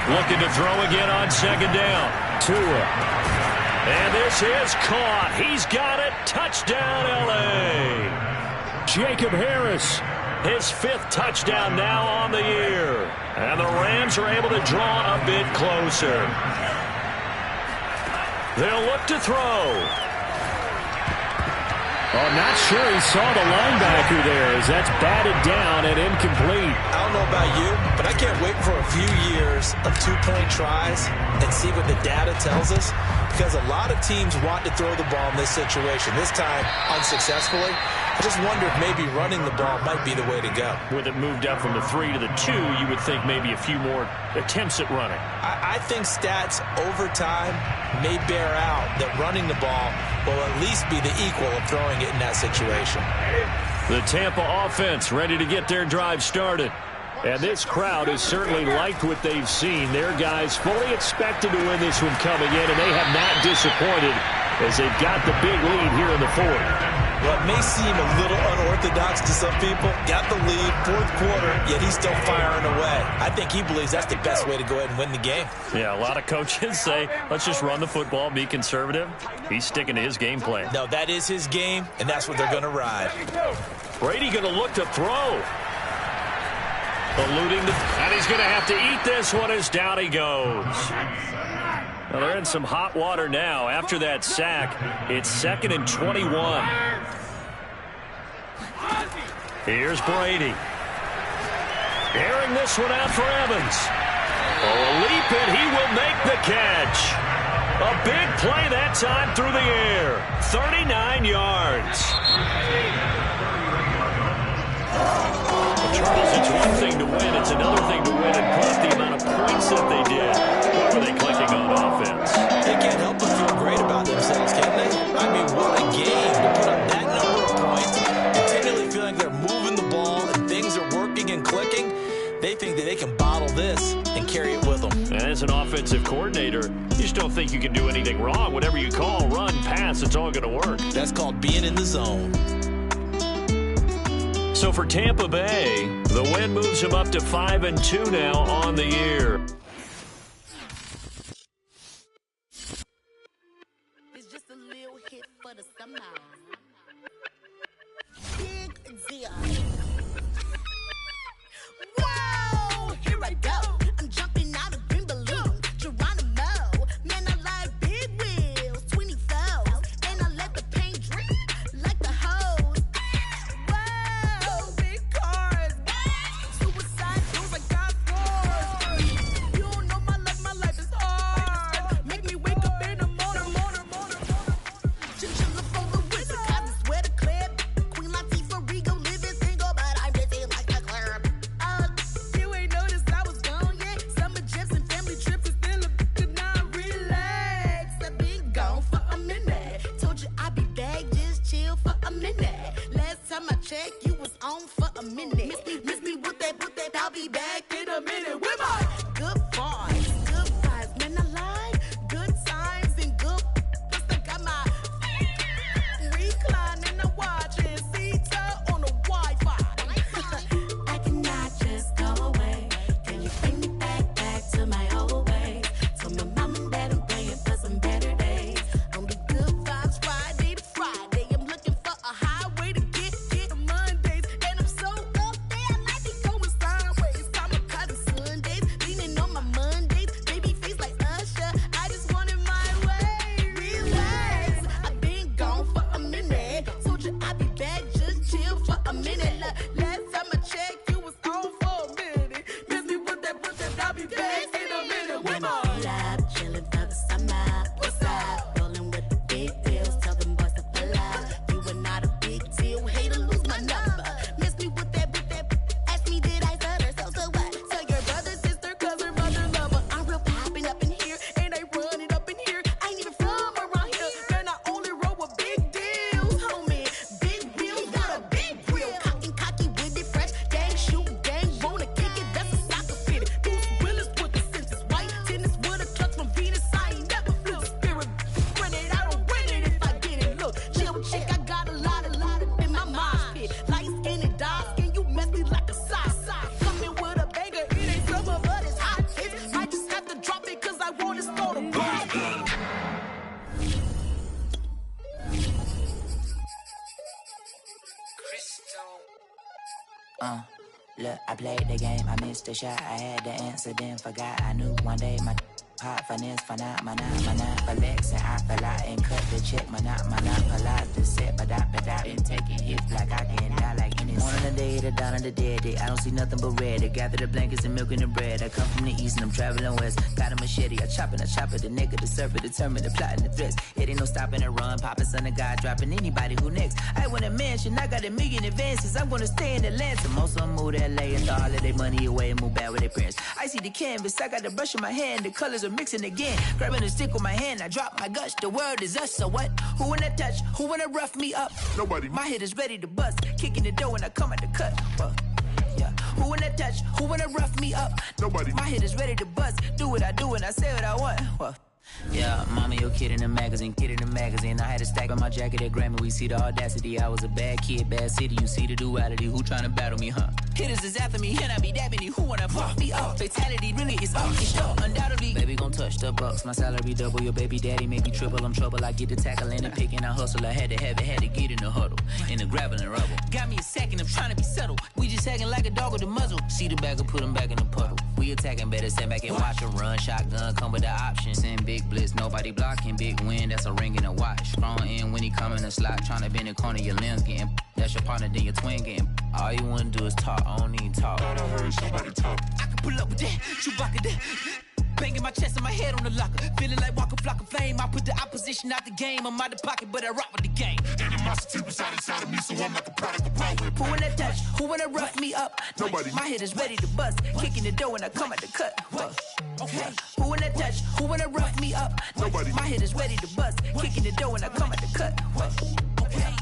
Speaker 1: Looking to throw again on second down. Tua. And this is caught. He's got it. Touchdown, L.A. Jacob Harris. His 5th touchdown now on the year. And the Rams are able to draw a bit closer. They'll look to throw. Oh, not sure he saw the linebacker there as that's batted down and incomplete.
Speaker 5: I don't know about you, but I can't wait for a few years of 2-point tries and see what the data tells us, because a lot of teams want to throw the ball in this situation. This time, unsuccessfully. I just wonder if maybe running the ball might be the way to go.
Speaker 1: With it moved up from the 3 to the 2, you would think maybe a few more attempts at running.
Speaker 5: I think stats over time may bear out that running the ball will at least be the equal of throwing it in that situation.
Speaker 1: The Tampa offense ready to get their drive started. And this crowd has certainly liked what they've seen. Their guys fully expected to win this one coming in, and they have not disappointed as they've got the big lead here in the 4th.
Speaker 5: Well, it may seem a little unorthodox to some people. Got the lead, 4th quarter, yet he's still firing away. I think he believes that's the best way to go ahead and win the game.
Speaker 1: Yeah, a lot of coaches say, let's just run the football, be conservative. He's sticking to his game plan.
Speaker 5: No, that is his game, and that's what they're going to ride.
Speaker 1: Brady going to look to throw. Eluding and he's going to have to eat this one as down he goes. Well, they're in some hot water now. After that sack, it's 2nd and 21. Here's Brady. Airing this one out for Evans. Oh, a leap, and he will make the catch. A big play that time through the air. 39 yards. Well, Charles, it's one thing to win. It's another thing to win in
Speaker 5: things are working and clicking, they think that they can bottle this and carry it with them.
Speaker 1: And as an offensive coordinator, you just don't think you can do anything wrong. Whatever you call, run, pass, it's all going to work.
Speaker 5: That's called being in the zone.
Speaker 1: So for Tampa Bay, the win moves them up to 5-2 now on the year.
Speaker 7: It's just a little hit for the summer. Big deal. Whoa, here I go. I'm jumping out of green balloon. Geronimo, man, I like big wheels, 24s, and I let the paint drip like the hose. Whoa, big cars, suicide doors, I got scores. You don't know my life is hard. Make me wake up in the morning. Chinchilla for the winter, cause I swear to clip. Queen Latifah, Rigo, living single, but I'm busy like a club. You ain't noticed I was gone yet. Summer jets and family trips is still a could not relax. I've been gone for a minute. Told you I'd be back, just chill for a minute. Last time I checked, you was on for a minute. Miss me with that, I'll be back in a minute. With my good vibes, man, I like good times and good. Plus I got my recline and I watch and see on the Wi-Fi. I cannot just go away. Can you bring me back to my old ways? Tell my mom and dad I'm praying for some better days. Only good vibes Friday to Friday. I'm looking for a highway to get Mondays. And I'm so up there, I might be going sideways. Kamikaze Sundays, leaning on my Mondays. Baby face like Usher, I just want it my way. Relax, I've been gone for a minute. Told you I'd be back, just chill for a minute. Last time I checked, you was on for a minute. Miss me with that, I'll be back in a minute. With my love, chilling for the summer. What's up? Rolling with the big deals, tell them boys to pull up. You are not a big deal, hate to lose my number. Miss me with that, ask me did I stutter, so what? Tell your brother, sister, cousin, brother, lover. I'm real popping up in here, and I run it up in here. I ain't even from around here, man, I only roll with big deals, homie. Big wheels, got a big wheel. Cocky with it, fresh, gang, shoot, gang, wanna kick it, that's a soccer fitted. Bruce Willis with the senses, white tennis with a clutch from Venus, I ain't never feel the spirit. Run it, I don't win it if I get it. Look, chill chick, I got a lot in my mind pit. Light skin and dark skin, you messy like a sock. Coming with a banger, it ain't summer, but it's hot. I just have to drop it cause I want to start a ball.
Speaker 8: Look, I played the game, I missed the shot. I had the answer, then forgot. I knew one day my pop finesse, for not flex, and I fell out and cut the check. My not polize the set, but I been taking hits like I can die like any one of the day, the dawn of the dead day. I don't see nothing but red. I gather the blankets and milk and the bread. I come from the east and I'm traveling west. Got a machete, I chop it, the nigga, the serpent, determined, the plot and the threats. It ain't no stopping and run, popping son of God, dropping anybody who next. I want a mansion, I got a million advances. I'm gonna stay in Atlanta. Most of them move to LA and throw all of their money away and move back with their parents. I see the canvas, I got the brush in my hand, the colors are mixing again. Grabbing a stick with my hand, I drop my guts. The world is us, so what? Who wanna touch? Who wanna rough me up?
Speaker 2: Nobody.
Speaker 8: My head is ready to bust, kicking the door when I come at the cut. Yeah. Who wanna touch? Who wanna rough me up?
Speaker 2: Nobody.
Speaker 8: My head is ready to bust. Do what I do and I say what I want. Yeah, mama, your kid in the magazine, I had a stack on my jacket at Grammy. We see the audacity. I was a bad kid, bad city. You see the duality. Who tryna battle me, huh? Hitters is after me, and I be dabbing you. Who wanna fuck me up? Fatality really is up. It's up, undoubtedly. Baby gon' touch the bucks. My salary double. Your baby daddy make me triple. I'm trouble. I get the tackling and picking. I hustle. I had to have it. Had to get in the huddle. In the gravel and rubble. Got me a second. I'm trying to be subtle. We just acting like a dog with a muzzle. See the bag and put him back in the puddle. We attacking. Better stand back and watch him run. Shotgun come with the option. Send big blitz. Nobody blocking. Big win. That's a ring and a watch. Strong in when he come in the slot. Trying to bend the corner. Your limbs getting. That's your partner. Then your twin getting. All you wanna do is talk. I don't need talk.
Speaker 2: I heard somebody talk.
Speaker 8: I can pull up with that, Chewbacca that. Banging my chest and my head on the locker. Feeling like Walker Flock of Flame. I put the opposition out the game. I'm out the pocket, but I rock with the game.
Speaker 2: Animosity reside inside of me, so I'm like a product of power.
Speaker 8: Who wanna touch? Who wanna rough me up?
Speaker 2: Nobody.
Speaker 8: My head is ready to bust. Kicking the door when I come at the cut. Okay. Who wanna touch? Who wanna rough me up?
Speaker 2: Nobody.
Speaker 8: My head is ready to bust. Kicking the door when I come at the cut. Okay.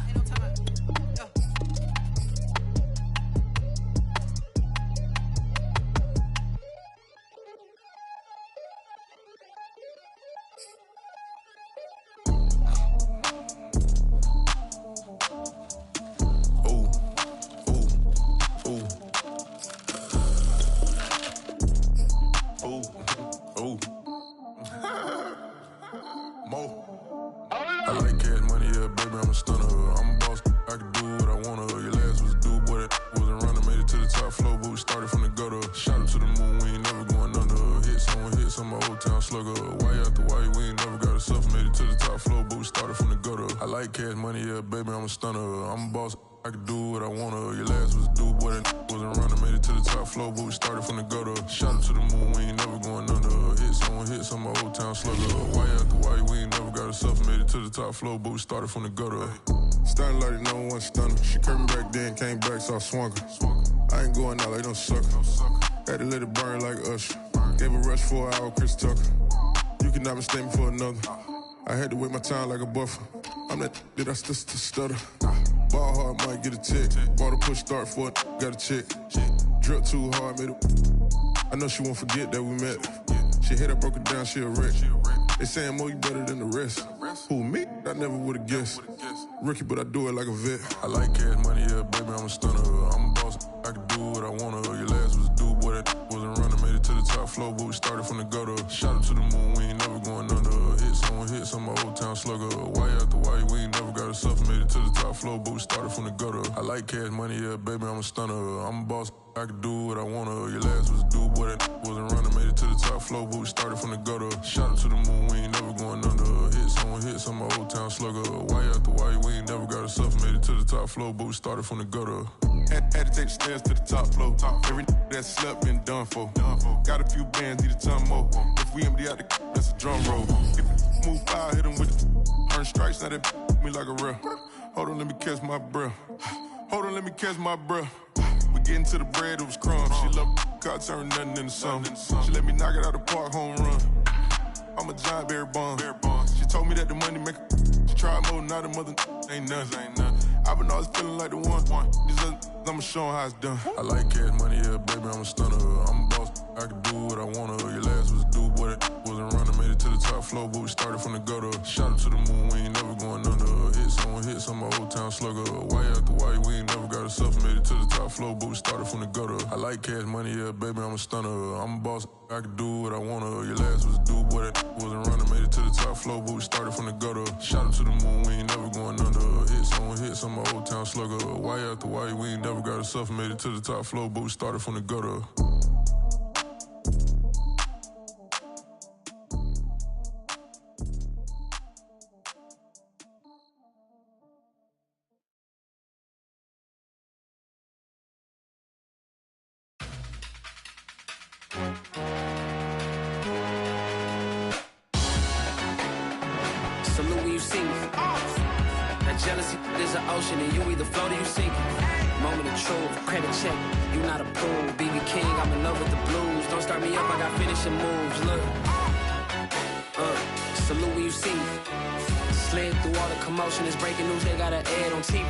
Speaker 9: we started from the gutter. Shot up to the moon, we ain't never going under. Hits on my old town slugger. Why after why, we ain't never got a self, made it to the top floor, but we started from the gutter. I like cash money, yeah, baby, I'm a stunner. I'm a boss, I can do what I wanna. Your last was a dude, boy, that wasn't running, made it to the top floor, but we started from the gutter. Shot up to the moon, we ain't never going under. Hits on my old town slugger. Why after why, we ain't never got a self, made it to the top floor, but we started from the gutter. Starting like no one stunner. She curved me back then, came back, so I swung her. I ain't going out like no sucker. Had to let it burn like Usher. Gave a rush for an hour, Chris Tucker. You cannot mistake me for another. I had to wait my time like a buffer. I'm that I still stutter. Ball hard, might get a tick. Bought a push start for it, got a chick. Drip too hard, made it. I know she won't forget that we met. She hit, I broke it down, she a wreck. They saying, Mo, you better than the rest. Who, me? I never would've guessed. Rookie, but I do it like a vet. I like cash money, yeah, baby, I'm a stunner. I'm a boss, I can do what I wanna. Your last was a dude, boy, that wasn't running, made it to the top floor, but we started from the gutter. Shot up to the moon, we ain't never going under. Hits on my old town slugger. Why after why, we ain't never got a self, made it to the top floor, but we started from the gutter. I like cash money, yeah, baby, I'm a stunner. I'm a boss, I can do what I wanna. Your last was a dude, boy, that wasn't running, made it to the top floor, but we started from the gutter. Shot up to the moon, we ain't never going under. Hits on my old town slugger. Why after why, we ain't never got a self, made it to the top floor, but we started from the gutter. Had to take the stairs to the top floor. Every that slept been done for. Got a few bands, need a ton more. If we empty out the that's a drum roll. If we move fire, hit them with the earn strikes, now that me like a real. Hold on, let me catch my breath. Hold on, let me catch my breath. We getting to the bread, it was crumbs. She loved car, turn nothing into something. She let me knock it out the park, home run. I'm a giant Barry Bonds. She told me that the money make her. She tried more, now the mother ain't nothing. I've been always feeling like the one. These other I'ma show 'em how it's done. I like cash money, yeah, baby, I'm a stunner. I'm a boss, I can do what I wanna. Your last was a dude, boy, that wasn't running, made it to the top floor, but we started from the gutter. Shot up to the moon, we ain't never going under. Hits on my old town slugger. Why after why, we ain't never got a self, made it to the top floor, but we started from the gutter. I like cash money, yeah, baby, I'm a stunner. I'm a boss, I can do what I wanna. Your last was a dude, boy, that wasn't running, made it to the top floor, but we started from the gutter. Shot up to the moon, we ain't never going under. Hits on my old town slugger. Why after why, we ain't never got a self, made it to the top floor, but we started from the gutter.
Speaker 10: Salute when you see me. That jealousy is an ocean and you either float or you sink. Moment of truth, credit check, you not approved. BB King, I'm in love with the blues. Don't start me up, I got finishing moves. Look, salute when you see me. Slid through all the commotion, it's breaking news, they got an ad on TV.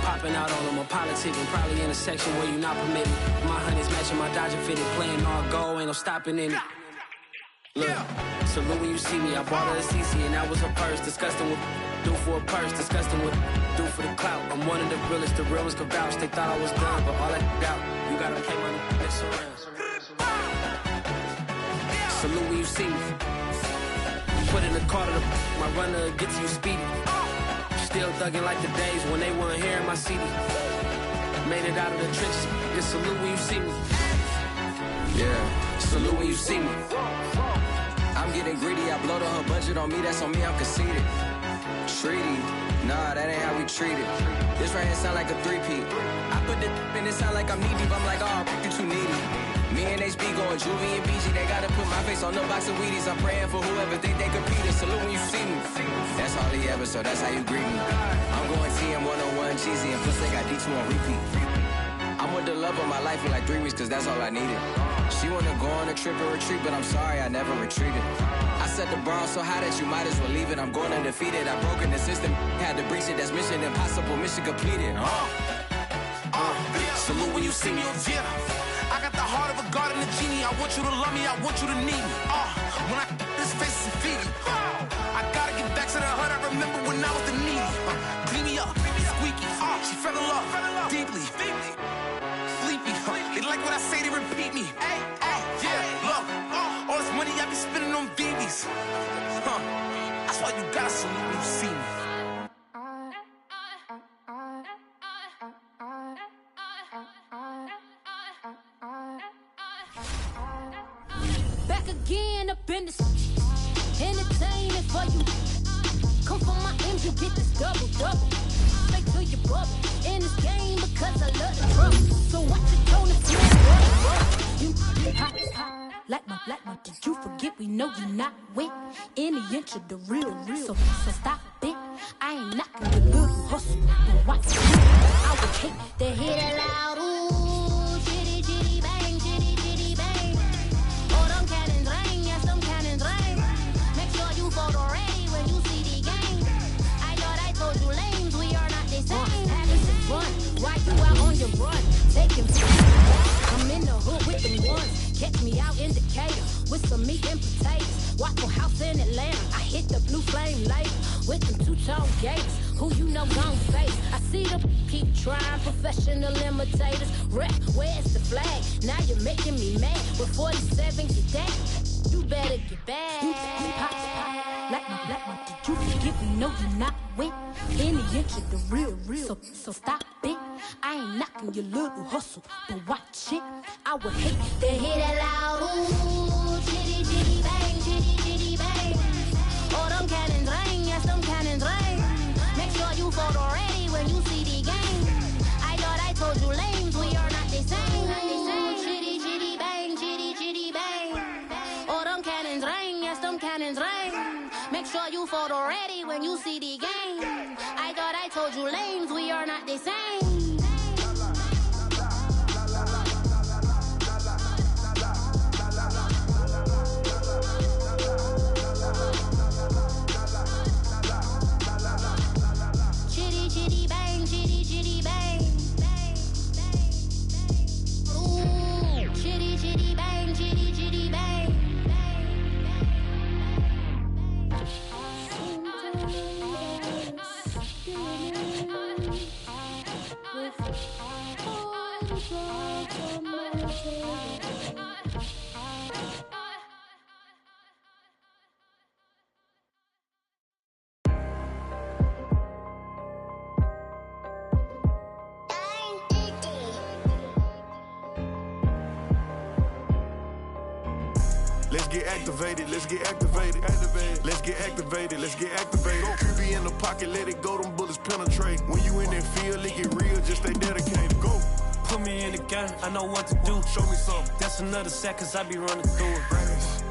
Speaker 10: Popping out on them, I'm politicking, probably in a section where you not permitted. My honey's matching my Dodger fitted, playing all goal, ain't no stopping in it. Look, salute when you see me, I bought her a CC and that was her purse. Disgusting with do for a purse, disgusting with do for the clout. I'm one of the realest, the real ones could vouch. They thought I was done, but all that out, you gotta pay money, it's around. Salute when you see me. Put in the car to my runner, get to you speedy. Still thugging like the days when they weren't hearing my CD. Made it out of the trenches, just salute when you see me. Yeah, salute when you see me. I'm getting greedy, I blowed on her budget on me, that's on me, I'm conceited. Treaty, nah, that ain't how we treat it. This right here sound like a three-peat. I put the in it sound like I'm knee-deep, I'm like, oh, you too needy. Me and HB going Juvie and BG, they gotta put my face on no box of Wheaties. I'm praying for whoever think they competing. Salute when you see me. That's all he ever, so that's how you greet me. I'm going TM 101 cheesy, and plus they got D2 on repeat. I'm with the love of my life for like 3 weeks, cause that's all I needed. She wanna go on a trip or retreat, but I'm sorry, I never retreated. I set the bar so high that you might as well leave it. I'm going undefeated, I've broken the system. Had to breach it, that's mission impossible, mission completed. Salute when you see me. Yeah, I got the heart of a god and a genie. I want you to love me, I want you to need me. When I this face is feedy. I gotta get back to the hood, I remember when I was the needy. Clean me up, squeaky. She fell in love, deeply. Sleepy, they like what I say, they repeat me. Yeah, look, all this money I be spending on BBs. That's why you gotta salute when you see me.
Speaker 7: again up in this entertainment for you. Come from my M's, you get this double. Straight to your bubble. In this game because I love the trouble. So watch your tone and flip. You hot, like my, did you forget we know you not with any inch of the real. So stop it. I ain't knocking your little hustle. But watch it. I would hate to hear that loud. Ooh, chitty, bang, chitty, bang. Oh, them cannons ring, yes, them cannons ring. Make sure you photo ready when you see the game. I thought I told you lames, we are not the same. Having some fun, while you out on your run. Taking I'm in the hood with them ones. Catch me out in Decatur with some meat and potatoes. Waffle House in Atlanta. I hit the blue flame later with them two-tone gators. Who you know gon' face? I see them keep trying, professional imitators. Rep, where's the flag? Now you're making me mad. With 47, get that. You better get back. You pop, like my black one. Did you forget me? No, you're not with any inch of the real. So stop it. I ain't knocking your little hustle, but watch it. I would hate to hear that loud. Ooh, chitty, bang, chitty, bang. Oh, them cannons ring, yes, them cannons ring. Make sure you photo ready when you see the game. I thought I told you lames, we are not the same. Chitty, bang, chitty, bang. Oh, them cannons ring, yes, them cannons ring. Make sure you photo ready when you see the game. I thought I told you lames, we are not the same. Chitty, bang, chitty, bang. Ooh, chitty, bang, chitty, bang.
Speaker 9: Let's get activated, let's get activated. Let's get activated, let's get activated. QB in the pocket, let it go, them bullets penetrate. When you in that field, it get real, just stay dedicated. Go.
Speaker 10: Put me in the game, I know what to do.
Speaker 9: Show me something.
Speaker 10: That's another sack, cause I be running through it.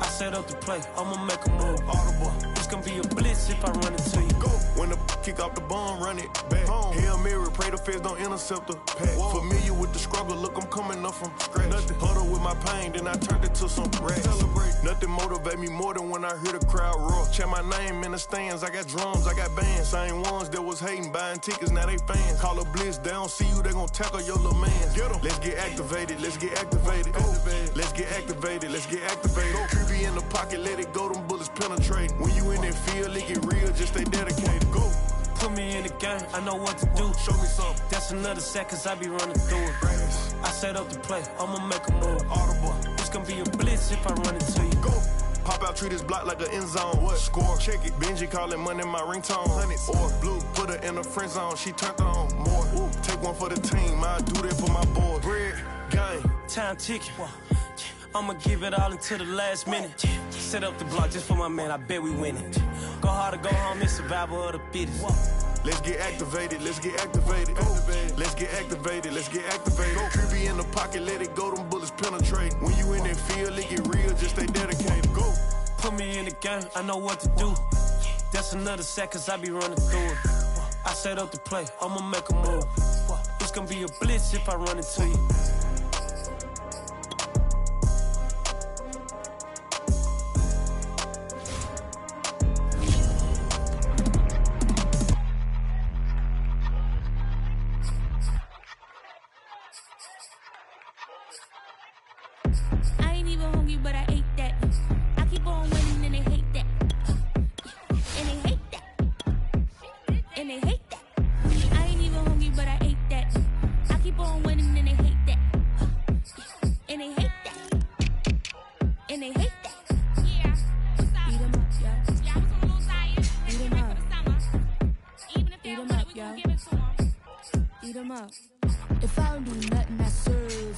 Speaker 10: I set up the play, I'ma make a move.
Speaker 9: Audible.
Speaker 10: It's gonna be a blitz if I run into you.
Speaker 9: Go. When the kick off the bomb, run it back. Hail Mary, pray the feds don't intercept the pack. Familiar with the struggle, look, I'm coming up from scratch. Nothing. Huddle with my pain, then I turned it to some racks. Celebrate. Nothing motivate me more than when I hear the crowd roar. Check my name in the stands, I got drums, I got bands. Same ones that was hating, buying tickets, now they fans. Call a blitz, they don't see you, they gon' tackle your little man. Get em. Let's get activated, let's get activated. Go. Let's get activated, let's get activated. Go. QB in the pocket, let it go, them bullets penetrate. When you in that field, it get real, just stay dedicated. Go.
Speaker 10: Put me in the game, I know what to do.
Speaker 9: Show me something.
Speaker 10: That's another sack, cause I be running through it. I set up the play, I'ma make a move.
Speaker 9: Audible.
Speaker 10: It's gonna be a blitz if I run into you.
Speaker 9: Go. Pop out, treat this block like an end zone. What? Score, check it. Benji calling money my ringtone. Hundreds or blue, put her in the friend zone. She turned on more. Ooh. Take one for the team, I do that for my boys. Bread, game.
Speaker 10: Time ticking. I'ma give it all until the last minute. Set up the block just for my man, I bet we win it. Go hard or go home, it's survival of the fittest.
Speaker 9: Let's get activated, let's get activated. Go. Let's get activated, let's get activated. Go. QB in the pocket, let it go, them bullets penetrate. When you in that field, it get real, just stay dedicated. Go.
Speaker 10: Put me in the game, I know what to do. That's another sack, cause I be running through it. I set up the play, I'ma make a move. It's gonna be a blitz if I run into you.
Speaker 7: I ain't even hungry, but I ate that. I keep on winning and they hate that. And they hate that. And they hate that. I ain't even hungry, but I ate that. I keep on winning and they hate that. And they hate that. And they hate that. Yeah. Beat 'em up, yo. Yeah, I was on a little diet. Beat 'em up. Even if they don't want it, we gon' give it to 'em. Eat 'em up. If I don't do nothing, I serve.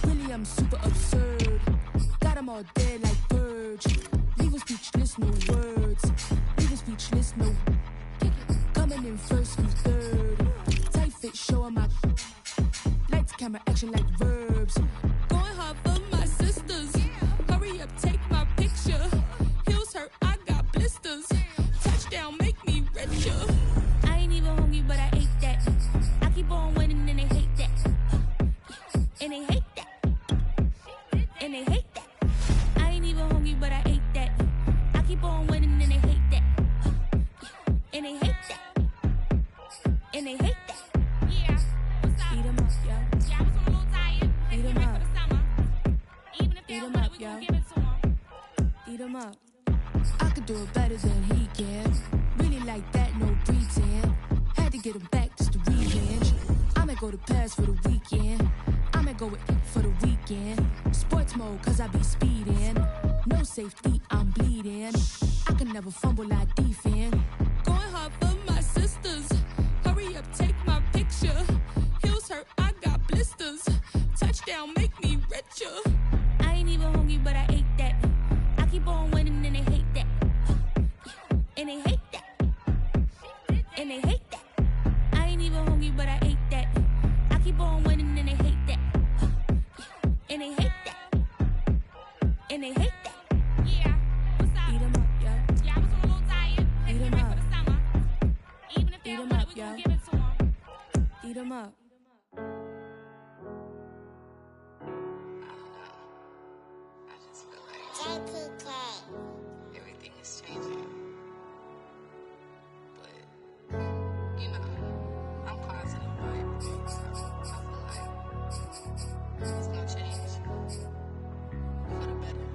Speaker 7: Really, I'm super absurd. Got 'em all dead like birds. urge. Leaving speechless, no words. Leaving speechless, no. Coming in first, who's third? Tight fit, showing my lights, camera, action like verbs. Going hard for my sisters. Hurry up, take my picture. Heels hurt, I got blisters. Touchdown, make me richer. I ain't even hungry, but I ate that. I keep on winning and they hate that. And they hate that. And they hate that. I ain't even hungry, but I ate that. I keep on winning and they hate that. And they hate that. And they hate that. Yeah. What's up? Eat 'em up, yo. Yeah, I was a little tired. Eat 'em up. For the summer. Even if they don't want it, we gon' give it to 'em. Eat 'em up. I could do it better than he can. Really like that, no pretend. Had to get him back just to revenge. I might go to Paris for the weekend. I might go with for the weekend. Sports mode, cause I be speeding. No safety, I'm bleeding. I can never fumble, I defend. Going hard for my sisters. Hurry up, take my picture. Heels hurt, I got blisters. Touchdown, make me richer. I ain't even hungry, but I ate that. I keep on winning and they hate that. And they hate that. And they hate that. I ain't even hungry, but I ate that. I keep on winning and they hate that. And they hate that. And they hate that. Yeah. What's up? Eat 'em up, yo. Yeah, I was a little tired. Eat 'em up. For the summer. Even if they don't want it, we gon' give it to 'em. Eat 'em up.
Speaker 11: Everything is changing. But, you know, I'm positive about everything. So I feel like it's gonna change for the better.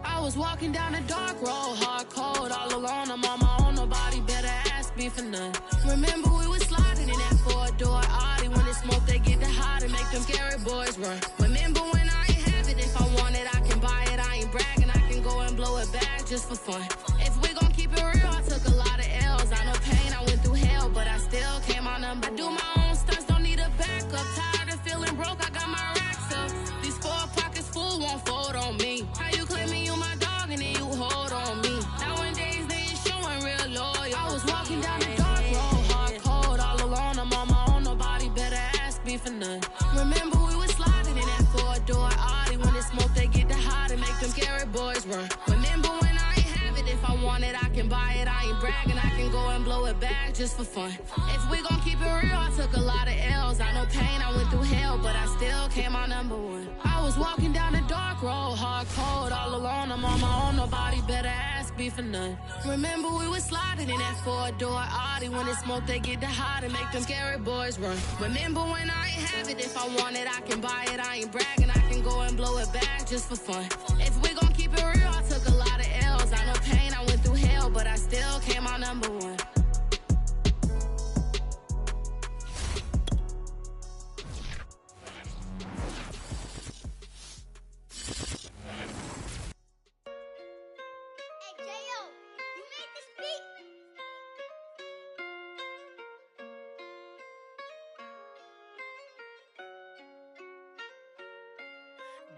Speaker 12: I was walking down a dark road, hard cold, all alone. I'm on my own, nobody better ask me for none. Remember we was sliding in that four-door Audi. When it smoke, they get the hot and make them scary boys run. Remember when I ain't have it, if I want it, I can buy it. I ain't bragging, I can go and blow it back just for fun. If we gon' keep it real, I took a lot of L's. I know pain, I went through hell, but I still came out number. I do my own stunts, don't need a backup. Tired of feeling broke, I got my racks up. These 4 pockets full won't fold on me. How you claiming you my dog and then you hold on me? Nowadays they ain't showing real loyal. I was walking down the dark road, hard cold, all alone. I'm on my own, nobody better ask me for none. Remember we was sliding in that four-door Audi. When it smoke, they get the hot and make them scary boys run. Remember when I ain't have it, if I want it, I can buy it. I ain't bragging, I can go and blow it back just for fun. If we gon' keep it real, I took a lot of L's. I know pain, I went through hell, but I still came out number 1. I was walking down a dark road, hard cold, all alone. I'm on my own, nobody better ask me for none. Remember we was sliding in that four-door Audi. When it smoke, they get the hot and make them scary boys run. Remember when I ain't have it, if I want it, I can buy it. I ain't bragging, I can go and blow it back just for fun. If we gon' keep it real, I took a lot of L's. I know pain, I went through hell, but I still came out number 1.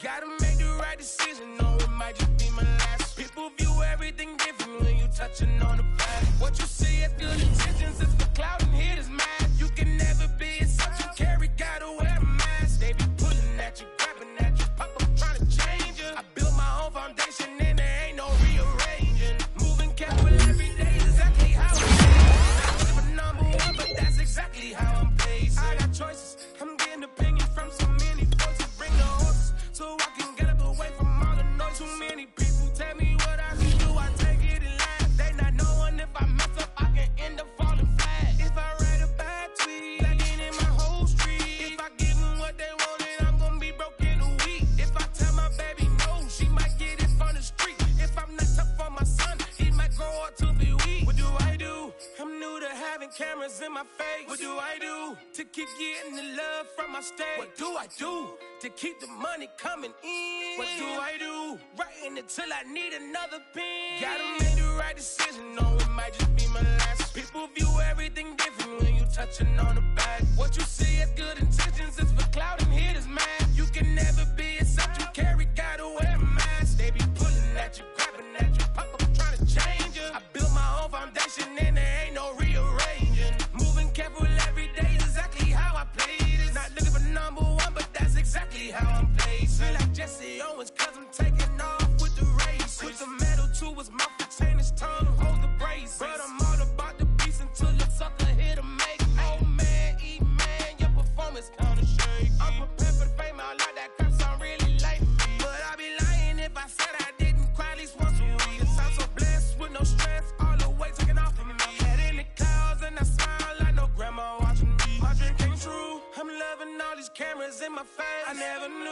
Speaker 13: Gotta make the right decision, no, it might just be my last. People view everything different when you touching on the past. What you see as good intentions is for cloud and haters mad. You can never be yourself, you carry, gotta wear a mask. They be pulling at you, grabbing at you, pop up trying to change you. I built my own foundation and there ain't no rearranging. Moving careful every day is exactly how it is. For number 1, but that's exactly how I'm pacing. I got choices, I'm getting opinions from so many voices. Bring the horses so I can get up away from all the noise. Too many people tell me what I should do, I take it and laugh. They not knowing if I mess up, I can end up falling flat. If I write a bad tweet, lagging in my whole street. If I give them what they wanted, I'm gonna be broke in a week. If I tell my baby no, she might get it from the street. If I'm not tough for my son, he might grow up to be weak. What do I do? I'm new to having cameras in my face. What do I do to keep getting the love from my state? What do I do to keep the money coming in? What do I do? Writing until I need another pen. Gotta make the right decision, no, it might just be my last. People view everything different when you touching on the back. What you see as good intentions is for cloud and haters mad. You can never be yourself, you carry, gotta wear a mask. They be pulling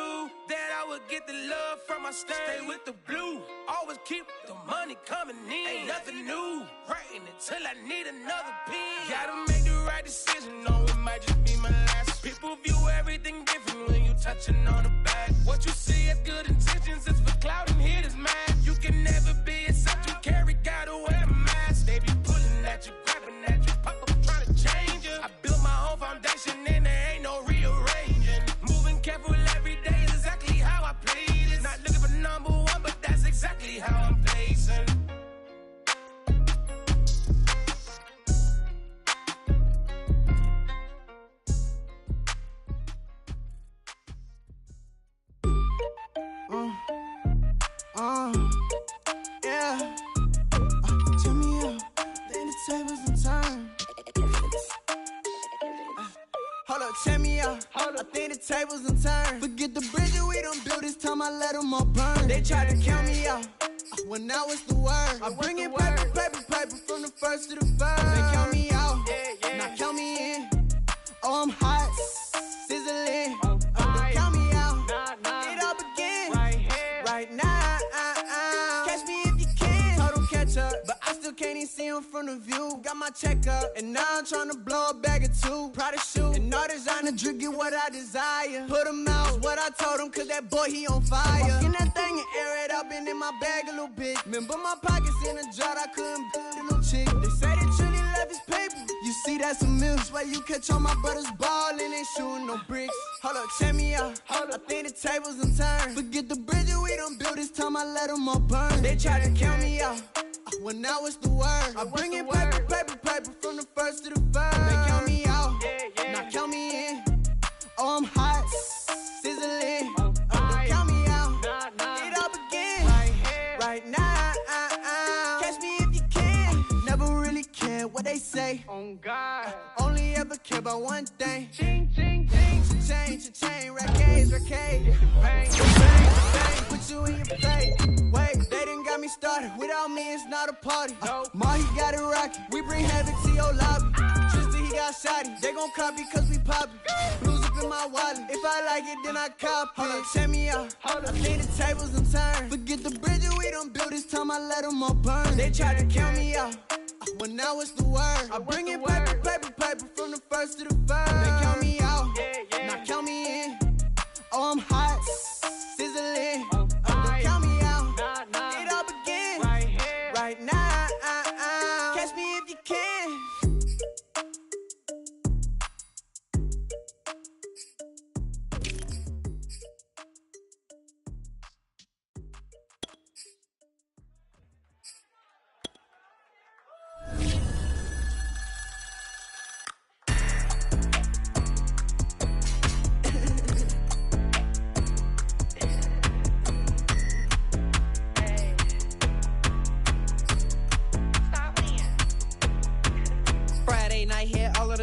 Speaker 13: knew that I would get the love from my stain. Stay with the blue, always keep the money coming in. Ain't nothing new, writing until I need another pen. Gotta make the right decision, no, it might just be my last. People view everything different when you touching on the back. What you see as good intentions is for clout and haters mad. You can never be yourself, you carry, gotta wear a mask. They be pulling at you, grabbing at you, pop up trying to change you. I built my own foundation and there ain't no rearranging. Moving careful every day is exactly how I play this. Not looking for number one, but that's exactly how I'm placing.
Speaker 14: Yeah. Turn me up, then the tables and turn. Hold up, check me out. I think the tables and turn. Forget the bridge that we done built, this time I let them all burn. They tried to count me out, when now it's the word. I bring it paper, paper, paper from the first to the first. They count me out, now count me in. Oh, I'm hot, sizzling. They count me out, it up again. Right now, catch me if you can. Told them catch up, but I still can't even see them from the view. Got my check up, and now I'm trying to blow a bag or two. Proud of shoe, and all designer drink, get what I desire. Put him out, what I told him, cause that boy, he on fire. Walk in that thing and air it out, been in my bag a little bit. Remember my pockets in a drought, I couldn't build a little chick. They say that Trilly left his paper. You see, that's a milk. Why you catch all my brothers ballin', ain't shooting no bricks. Hold up, check me out. I think the tables and turn. Forget the bridge that we done built, this time I let them all burn. They try to count me out, well now it's the word. I bring it paper, paper, paper from the first to the first. They count me out, now count me in. Oh, I'm hot, sizzling. They count me out, it up again. Right now, catch me if you can. Never really care what they say. On God, only ever care about one thing. Ching, ching, ching. Cha-chain, rackets, rackets. Bang, bang, put you in your place. Wait, they done got me started. Without me, it's not a party. Mahi got it rockin'. We bring havoc to your lobby. Tristan, he got shotty. They gon' copy cause we poppin'. Blues up in my wallet. If I like it, then I copy. Hold up, check me out. I think the tables and turn. Forget the bridge that we done built, this time I let them all burn. They tried to count me out, well now it's the word. I bring it paper, paper, paper from the first to the first. They count me out, now count me in. Oh, I'm hot, sizzling. They count me out, it up again. Right now, catch me if you can.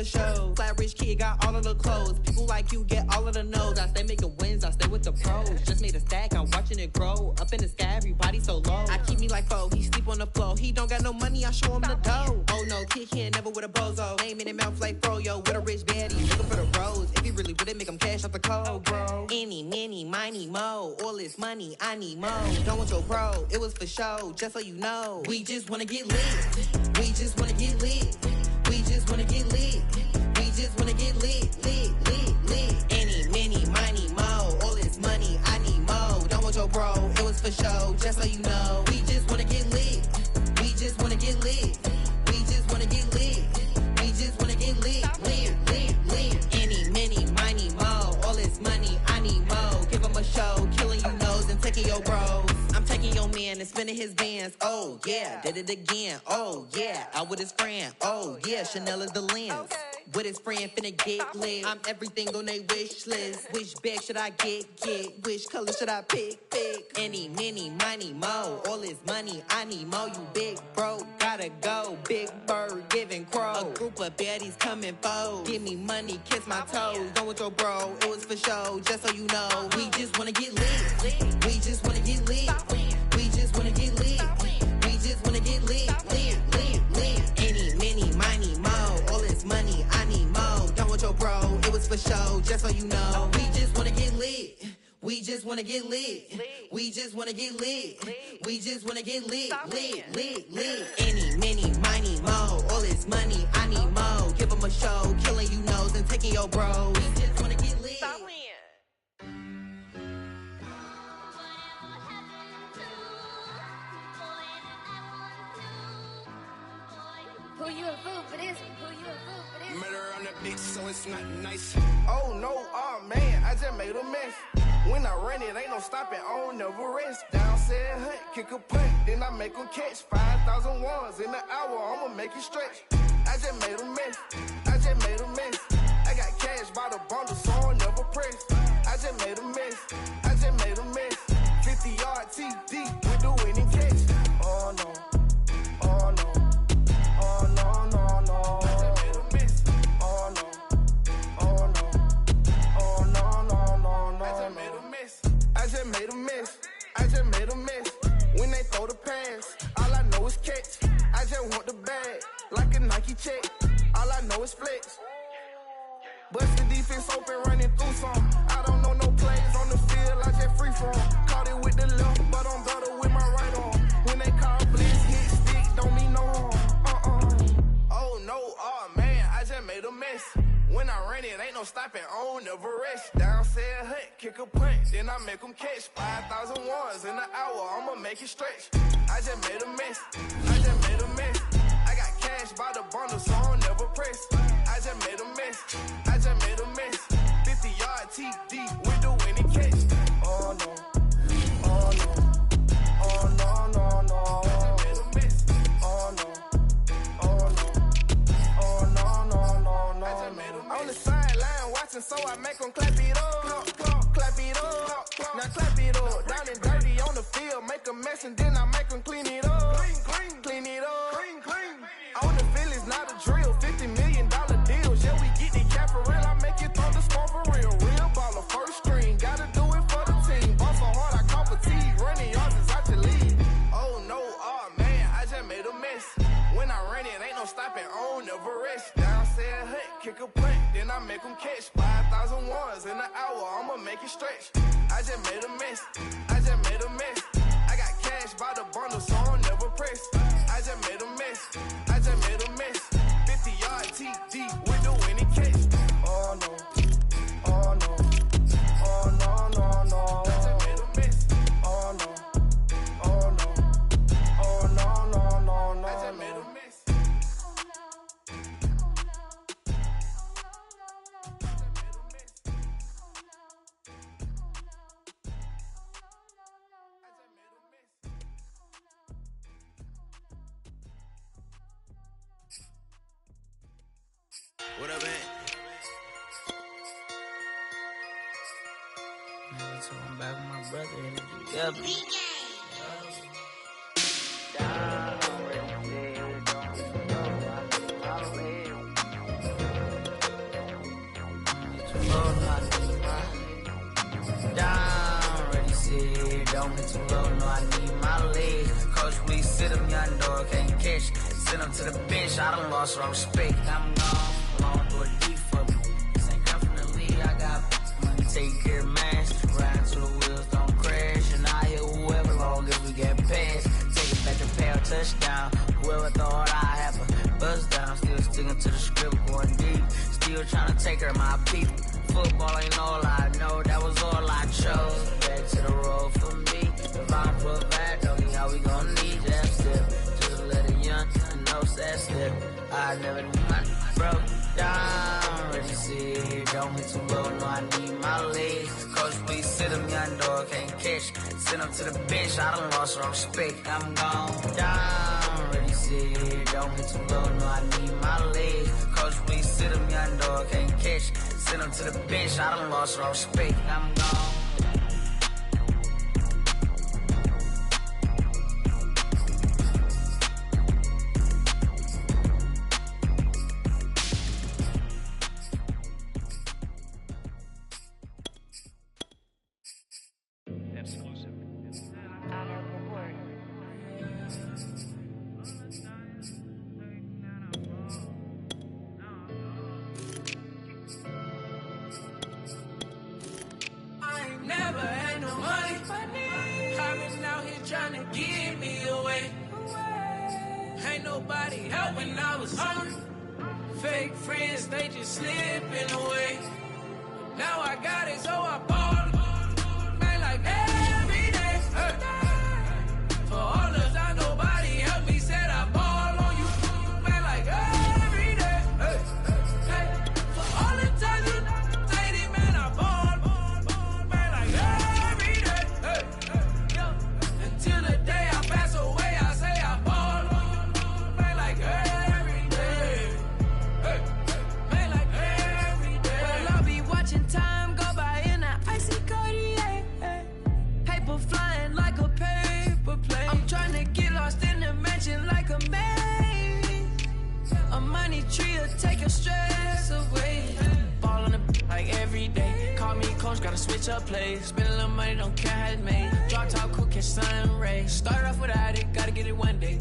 Speaker 15: Show. Flat rich kid got all of the clothes. People like you get all of the no's. I stay making wins, I stay with the pros. Just made a stack, I'm watching it grow. Up in the sky, everybody so low. I keep me like foe, he sleep on the floor. He don't got no money, I show him the dough. Oh no, kid can't never with a bozo. Name in his mouth like froyo. With a rich baddie, looking for the rose. If he really would it make him cash out the cold, bro. Any, many, miny, mo. All this money, I need mo. Don't want your bro, it was for show. Just so you know, we just wanna get lit. We just wanna get lit. We just wanna get lit. We just wanna get lit, lit, lit, lit. Any, many, miny, mo. All this money, I need mo. Don't want your bro, it was for show. Just so you know, we just wanna get lit. We just wanna get lit. We just wanna get lit. We just wanna get lit, lit, lit, lit. Any, many, miny, mo. All this money, I need mo. Give him a show, killing you nose and taking your bros. I'm taking your man and spinning his bands. Oh yeah, did it again. Oh yeah, out with his friend. Oh yeah, Chanel is the lens. With his friend finna get lit. I'm everything on they wish list. Which bag should I get? Which color should I pick? Any, many, miny, mo. All this money, I need mo. You big bro, gotta go. Big bird, giving crow. A group of baddies coming foes. Give me money, kiss my toes. Don't want your bro, it was for show. Just so you know, we just wanna get lit. We just wanna get lit. We just wanna get lit. We just wanna get lit, lit, lit, lit. Any, many, miny, mo. All this money, I need mo. Don't want your bro, it was for show. Just so you know, we just wanna get lit. We We just wanna get lit. We just wanna get lit. We just wanna get lit. Lit. Any, many, miny, mo. All this money, I need more. Give them a show, killing you nose and taking your bro. We just wanna get lit.
Speaker 16: Who you a fool for this? Who you a fool for this?
Speaker 13: Murder on the beach, so it's not nice.
Speaker 17: Oh no, oh man, I just made a mess. When I run it, ain't no stopping, I don't never rest. Down said hunt, kick a punt, then I make them catch 5,000 ones in the hour, I'ma make it stretch. I just made a mess, I just made a mess. I got cash by the bundle, so I'll never press. I just made a mess, I just made a mess. 50-yard TD with the winning catch. Oh no, oh no. Oh no, no, no. I just made a mess. Oh no. Oh no. Oh no, no, no, no. I just made a mess. I just made a mess. I just made a mess. When they throw the pass, all I know is catch. I just want the bag, like a Nike check. All I know is flex. Bust the defense open, running through some. I don't know no plays on the field, I just free form. Caught it with the left, but I'm better with my right arm. When they call blitz, hit stick, don't mean no harm. Oh no, oh man, I just made a mess. When I run it, ain't no stopping, I don't never rest. Down said hunt, kick a punt, then I make them catch 5,000 ones in the hour, I'ma make it stretch. I just made a mess, I just made a mess. I got cash by the bundle, so I'll never press. I just made a mess, I just made a mess. 50-yard TD with the winning catch. Oh no, oh no, oh no, no, no. I just made a mess, oh no. On the sideline watching, so I make them clap it up. Clap it up. Now clap it up. Down and dirty on the field, make a mess and then I make them clean it up. Clean it up. On the field is not a drill. $50 million deals. Yeah, we get the cap for real. I make it throw the score for real. Real baller, first screen. Gotta do it for the team. Ball so hard, I call fatigue. Running yards is out your league. Oh no, oh man, I just made a mess. When I run it, ain't no stopping, I don't never rest. Down said hunt, kick a punt, then I make them catch 5,000 ones in the hour, I'ma make it stretch. I just made a mess, I just made a mess. I got cash by the bundle, so I'll never press. I just made a mess, I just made a mess. 50-yard TD with the winning catch. Oh no, oh no, oh no, no, no. I just made a mess, oh no, oh no, oh no, no, no, no. I just made a mess.
Speaker 13: What up, man?
Speaker 8: Never talking back with my brother and together. Don't get too low, no, I need my legs. Coach, please sit him, young dog, can't catch. Send him to the bench, I done lost all respect. I'm gone, long through a deep for me. This ain't come from the league, I got money, take care of mine. Riding to the wheels, don't crash. And I hit whoever, long as we get past. Take it back to pay a touchdown. Whoever thought I have a buzz down. Still sticking to the script, going deep. Still trying to take her, my people. Football ain't all I know, that was all I chose. Back to the road for me. If I provide, don't need how we gon' need that step. Just let a young know that step. I never knew my broke down. Ready to see here, don't get too low, no, I need my legs. Coach, please sit him, young dog, can't catch. Send him to the bench, I done lost all respect. I'm gone down. Ready to see here, don't get too low, no, I need my legs. Coach, please sit him, young dog, can't catch. Send him to the bench, I done lost all respect. I'm gone.
Speaker 14: I ain't
Speaker 13: Ain't nobody help when I was hungry. Fake friends, they just slipping away. Now I got it, so I ball. Man, like every day. For all the time, nobody helped me, said I ball on you. Man, like every day. For all the time you dated, man, I ball. Man, like every day. Until the day I pass away, I say I ball. Man, like every day. Man, like every day.
Speaker 18: Well, I'll be watching time go by in an icy Cartier. Paper flying like a paper plane. I'm trying to get lost in the mansion like a maze. A money tree will take your stress away. Ball on the like every day. Call me coach, gotta switch up plays. Spend a little money, don't care how it's made. Drop top, cool, catch sun rays. Start off without it, gotta get it one day.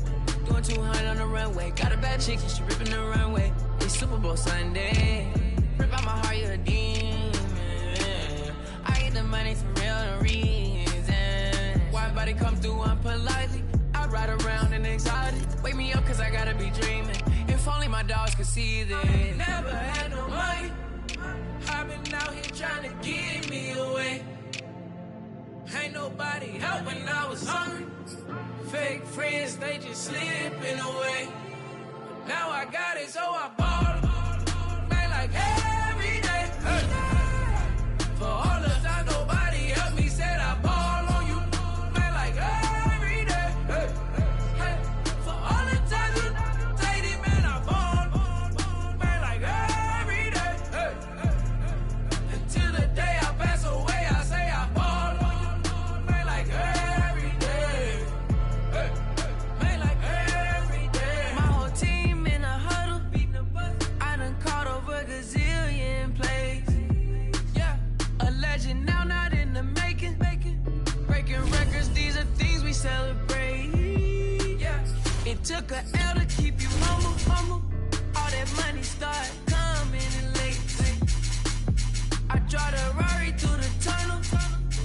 Speaker 18: Doing 200 on the runway. Got a bad chick and she ripping the runway. It's Super Bowl Sunday. Rip out my heart, you're a demon. I get the money for real, no reason. Why body come through unpolitely? I ride around in exotic. Wake me up cause I gotta be dreaming. If only my dogs could see this.
Speaker 13: Never had no money. I've been out here trying to get me away. Ain't nobody help when I was hungry. Fake friends, they just slipping away. Now I got it, so I ball. Man, like every day. For all the time, nobody helped me, said I ball on you. Man, like every day. For all the time you dated, man, I ball. Man, like every day. Until the day I pass away, I say I ball. Man, like every day. Man, like every day.
Speaker 18: My whole team in a huddle. I done caught over a gazillion plays. Yeah, a legend now, not in the making. Breaking records, these are things we celebrate. Yeah, it took a L to keep you humble. All that money start coming in late. I drive the Rari through the tunnel.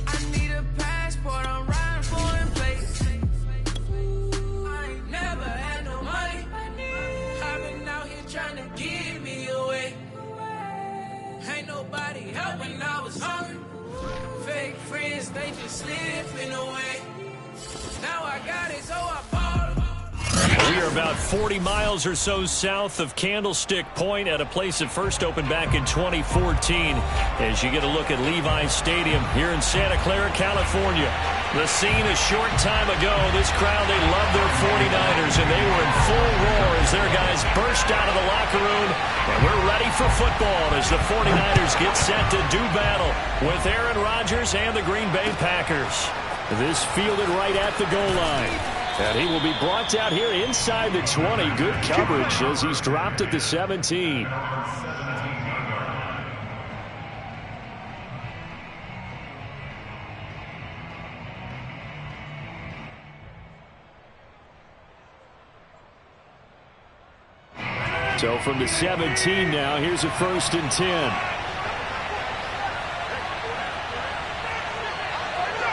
Speaker 18: I need a passport, I'm riding foreign plates.
Speaker 13: I ain't never had no money. I've been out here trying to get me away. Ain't nobody help when I was hungry. Fake friends, they just slipping away. Now I got it, so I ball.
Speaker 1: We are about 40 miles or so south of Candlestick Point at a place that first opened back in 2014 as you get a look at Levi's Stadium here in Santa Clara, California. The scene a short time ago, this crowd, they love their 49ers, and they were in full roar as their guys burst out of the locker room, and we're ready for football as the 49ers get set to do battle with Aaron Rodgers and the Green Bay Packers.
Speaker 4: This fielded right at the goal line. And he will be brought down here inside the 20. Good coverage as he's dropped at the 17. So from the 17 now, here's a 1st and 10.